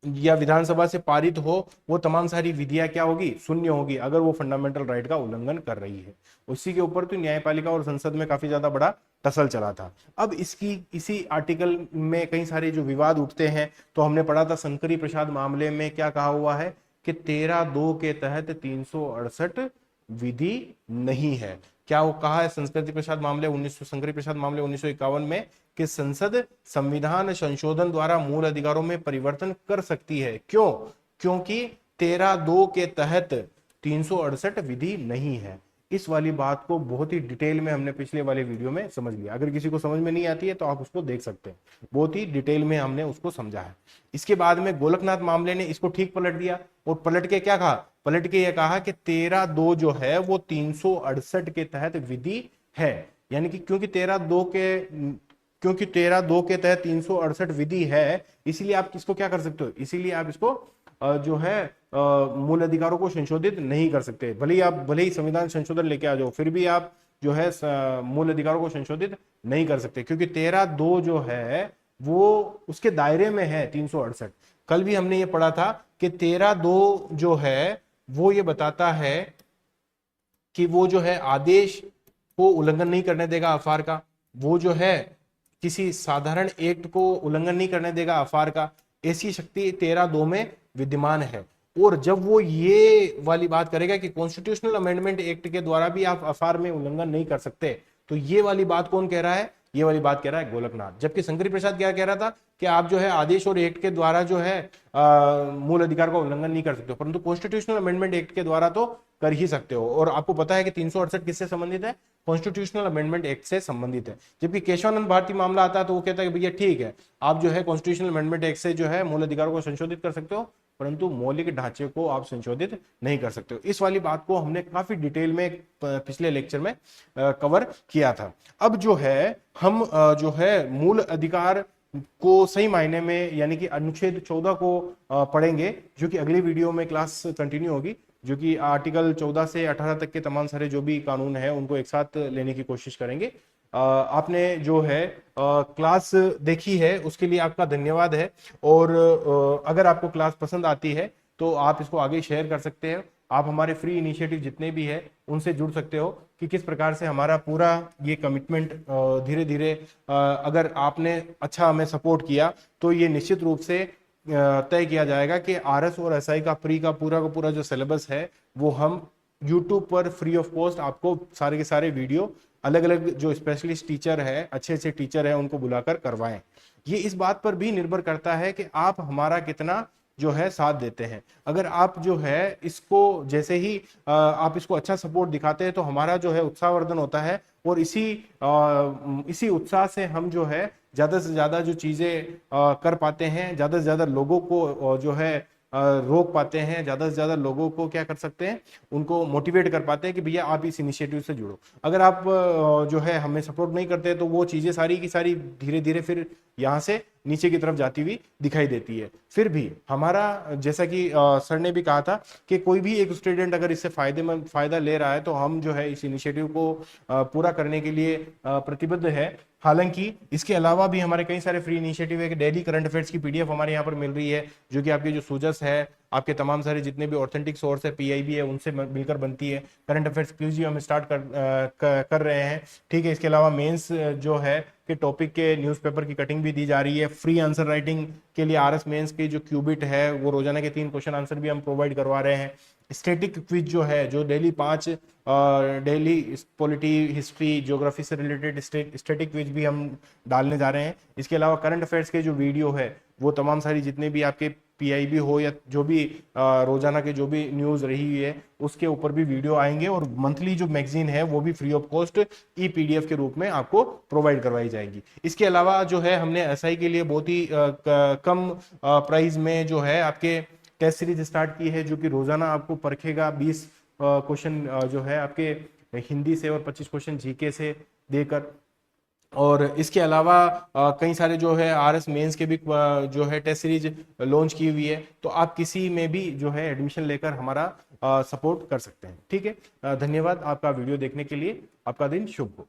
या विधानसभा से पारित हो, वो तमाम सारी विधियां क्या होगी, शून्य होगी, अगर वो फंडामेंटल राइट का उल्लंघन कर रही है। उसी के ऊपर तो न्यायपालिका और संसद में काफी ज्यादा बड़ा टसल चला था। अब इसी आर्टिकल में कई सारे जो विवाद उठते हैं, तो हमने पढ़ा था शंकरी प्रसाद मामले में क्या कहा हुआ है कि 13(2) के तहत 368 विधि नहीं है। क्या वो कहा है शंकरी प्रसाद मामले 1951 में कि संसद संविधान संशोधन द्वारा मूल अधिकारों में परिवर्तन कर सकती है। क्यों? क्योंकि 13(2) के तहत 368 विधि नहीं है। इस वाली बात को बहुत ही डिटेल में हमने पिछले वाले वीडियो में समझ लिया। अगर किसी को समझ में नहीं आती है तो आप उसको देख सकते हैं, बहुत ही डिटेल में हमने उसको समझा है। इसके बाद में गोलकनाथ मामले ने इसको ठीक पलट दिया, और पलट के क्या कहा, पलट के ये कहा कि 13(2) जो है वो 368 के तहत विधि है। यानी कि क्योंकि 13(2) के तहत 368 विधि है, इसीलिए आप किसको क्या कर सकते हो, इसीलिए आप इसको जो है मूल अधिकारों को संशोधित नहीं कर सकते। भले ही संविधान संशोधन लेके आ जाओ, फिर भी आप जो है मूल अधिकारों को संशोधित नहीं कर सकते, क्योंकि 13(2) जो है वो उसके दायरे में है 368। कल भी हमने ये पढ़ा था कि 13(2) जो है वो ये बताता है कि वो जो है आदेश को उल्लंघन नहीं करने देगा अफार का, वो जो है किसी साधारण एक्ट को उल्लंघन नहीं करने देगा अफार का, ऐसी शक्ति 13(2) में विद्यमान है। और जब वो ये वाली बात करेगा कि कॉन्स्टिट्यूशनल अमेंडमेंट एक्ट के द्वारा भी आप अफार में उल्लंघन नहीं कर सकते, तो ये वाली बात कौन कह रहा है? ये वाली बात कह रहा है गोलकनाथ। जबकि शंकरी प्रसाद क्या कह रहा था कि आप जो है आदेश और एक्ट के द्वारा जो है मूल अधिकार का उल्लंघन नहीं कर सकते हो, परंतु कॉन्स्टिट्यूशनल अमेंडमेंट एक्ट के द्वारा तो कर ही सकते हो। और आपको पता है कि 368 किससे संबंधित है? कॉन्स्टिट्यूशनल अमेंडमेंट एक्ट से संबंधित है। जबकि केशवानंद भारती मामला आता है तो वो कहता है कि भैया ठीक है, आप जो है कॉन्स्टिट्यूशनल अमेंडमेंट एक्ट से जो है मूल अधिकारों को संशोधित कर सकते हो, परंतु मौलिक ढांचे को आप संशोधित नहीं कर सकते हो। इस वाली बात को हमने काफी डिटेल में पिछले लेक्चर में कवर किया था। अब जो है हम जो है मूल अधिकार को सही मायने में यानी कि अनुच्छेद 14 को पढ़ेंगे, जो कि अगली वीडियो में क्लास कंटिन्यू होगी, जो कि आर्टिकल 14 से 18 तक के तमाम सारे जो भी कानून है उनको एक साथ लेने की कोशिश करेंगे। आपने जो है क्लास देखी है उसके लिए आपका धन्यवाद है। और अगर आपको क्लास पसंद आती है तो आप इसको आगे शेयर कर सकते हैं। आप हमारे फ्री इनिशिएटिव जितने भी है उनसे जुड़ सकते हो कि किस प्रकार से हमारा पूरा ये कमिटमेंट धीरे धीरे, अगर आपने अच्छा हमें सपोर्ट किया तो ये निश्चित रूप से तय किया जाएगा कि आरएस और एसआई का प्री का पूरा जो सिलेबस है वो हम यूट्यूब पर फ्री ऑफ कॉस्ट आपको सारे के सारे वीडियो अलग अलग जो स्पेशलिस्ट टीचर है, अच्छे अच्छे टीचर है, उनको बुलाकर करवाएं। ये इस बात पर भी निर्भर करता है कि आप हमारा कितना जो है साथ देते हैं। अगर आप जो है इसको जैसे ही आप इसको अच्छा सपोर्ट दिखाते हैं तो हमारा जो है उत्साहवर्धन होता है, और इसी उत्साह से हम जो है ज्यादा से ज्यादा जो चीजें कर पाते हैं, ज्यादा से ज्यादा लोगों को जो है रोक पाते हैं, ज्यादा से ज्यादा लोगों को क्या कर सकते हैं, उनको मोटिवेट कर पाते हैं कि भैया आप इस इनिशिएटिव से जुड़ो। अगर आप जो है हमें सपोर्ट नहीं करते तो वो चीजें सारी की सारी धीरे धीरे फिर यहाँ से नीचे की तरफ जाती हुई दिखाई देती है। फिर भी हमारा जैसा कि सर ने भी कहा था कि कोई भी एक स्टूडेंट अगर इससे फायदा ले रहा है तो हम जो है इस इनिशिएटिव को पूरा करने के लिए प्रतिबद्ध है। हालांकि इसके अलावा भी हमारे कई सारे फ्री इनिशिएटिव है कि डेली करंट अफेयर्स की पीडीएफ हमारे यहाँ पर मिल रही है, जो कि आपके जो सूजस है, आपके तमाम सारे जितने भी ऑथेंटिक सोर्स है, पीआईबी है, उनसे मिलकर बनती है। करंट अफेयर्स क्विज भी हम स्टार्ट कर रहे हैं। ठीक है, इसके अलावा मेंस जो है कि टॉपिक के न्यूज़पेपर की कटिंग भी दी जा रही है। फ्री आंसर राइटिंग के लिए आरएस मेंस के जो क्यूबिट है वो रोजाना के 3 क्वेश्चन आंसर भी हम प्रोवाइड करवा रहे हैं। स्टैटिक क्विज जो है, जो daily 5 daily polity, history, geography से रिलेटेड स्टैटिक क्विज भी हम डालने जा रहे हैं। इसके अलावा करंट अफेयर्स के जो वीडियो है वो तमाम सारी जितने भी आपके पीआईबी हो या जो भी रोजाना के जो भी न्यूज रही हुई है उसके ऊपर भी वीडियो आएंगे, और मंथली जो मैगजीन है वो भी free of cost E PDF के रूप में आपको प्रोवाइड करवाई जाएगी। इसके अलावा जो है हमने एसआई के लिए बहुत ही कम प्राइस में जो है आपके टेस्ट सीरीज स्टार्ट की है, जो कि रोजाना आपको परखेगा। 20 क्वेश्चन जो है आपके हिंदी से और 25 क्वेश्चन जीके से देकर। और इसके अलावा कई सारे जो है आरएस मेंस के भी जो है टेस्ट सीरीज लॉन्च की हुई है, तो आप किसी में भी जो है एडमिशन लेकर हमारा सपोर्ट कर सकते हैं। ठीक है, धन्यवाद आपका वीडियो देखने के लिए। आपका दिन शुभ हो।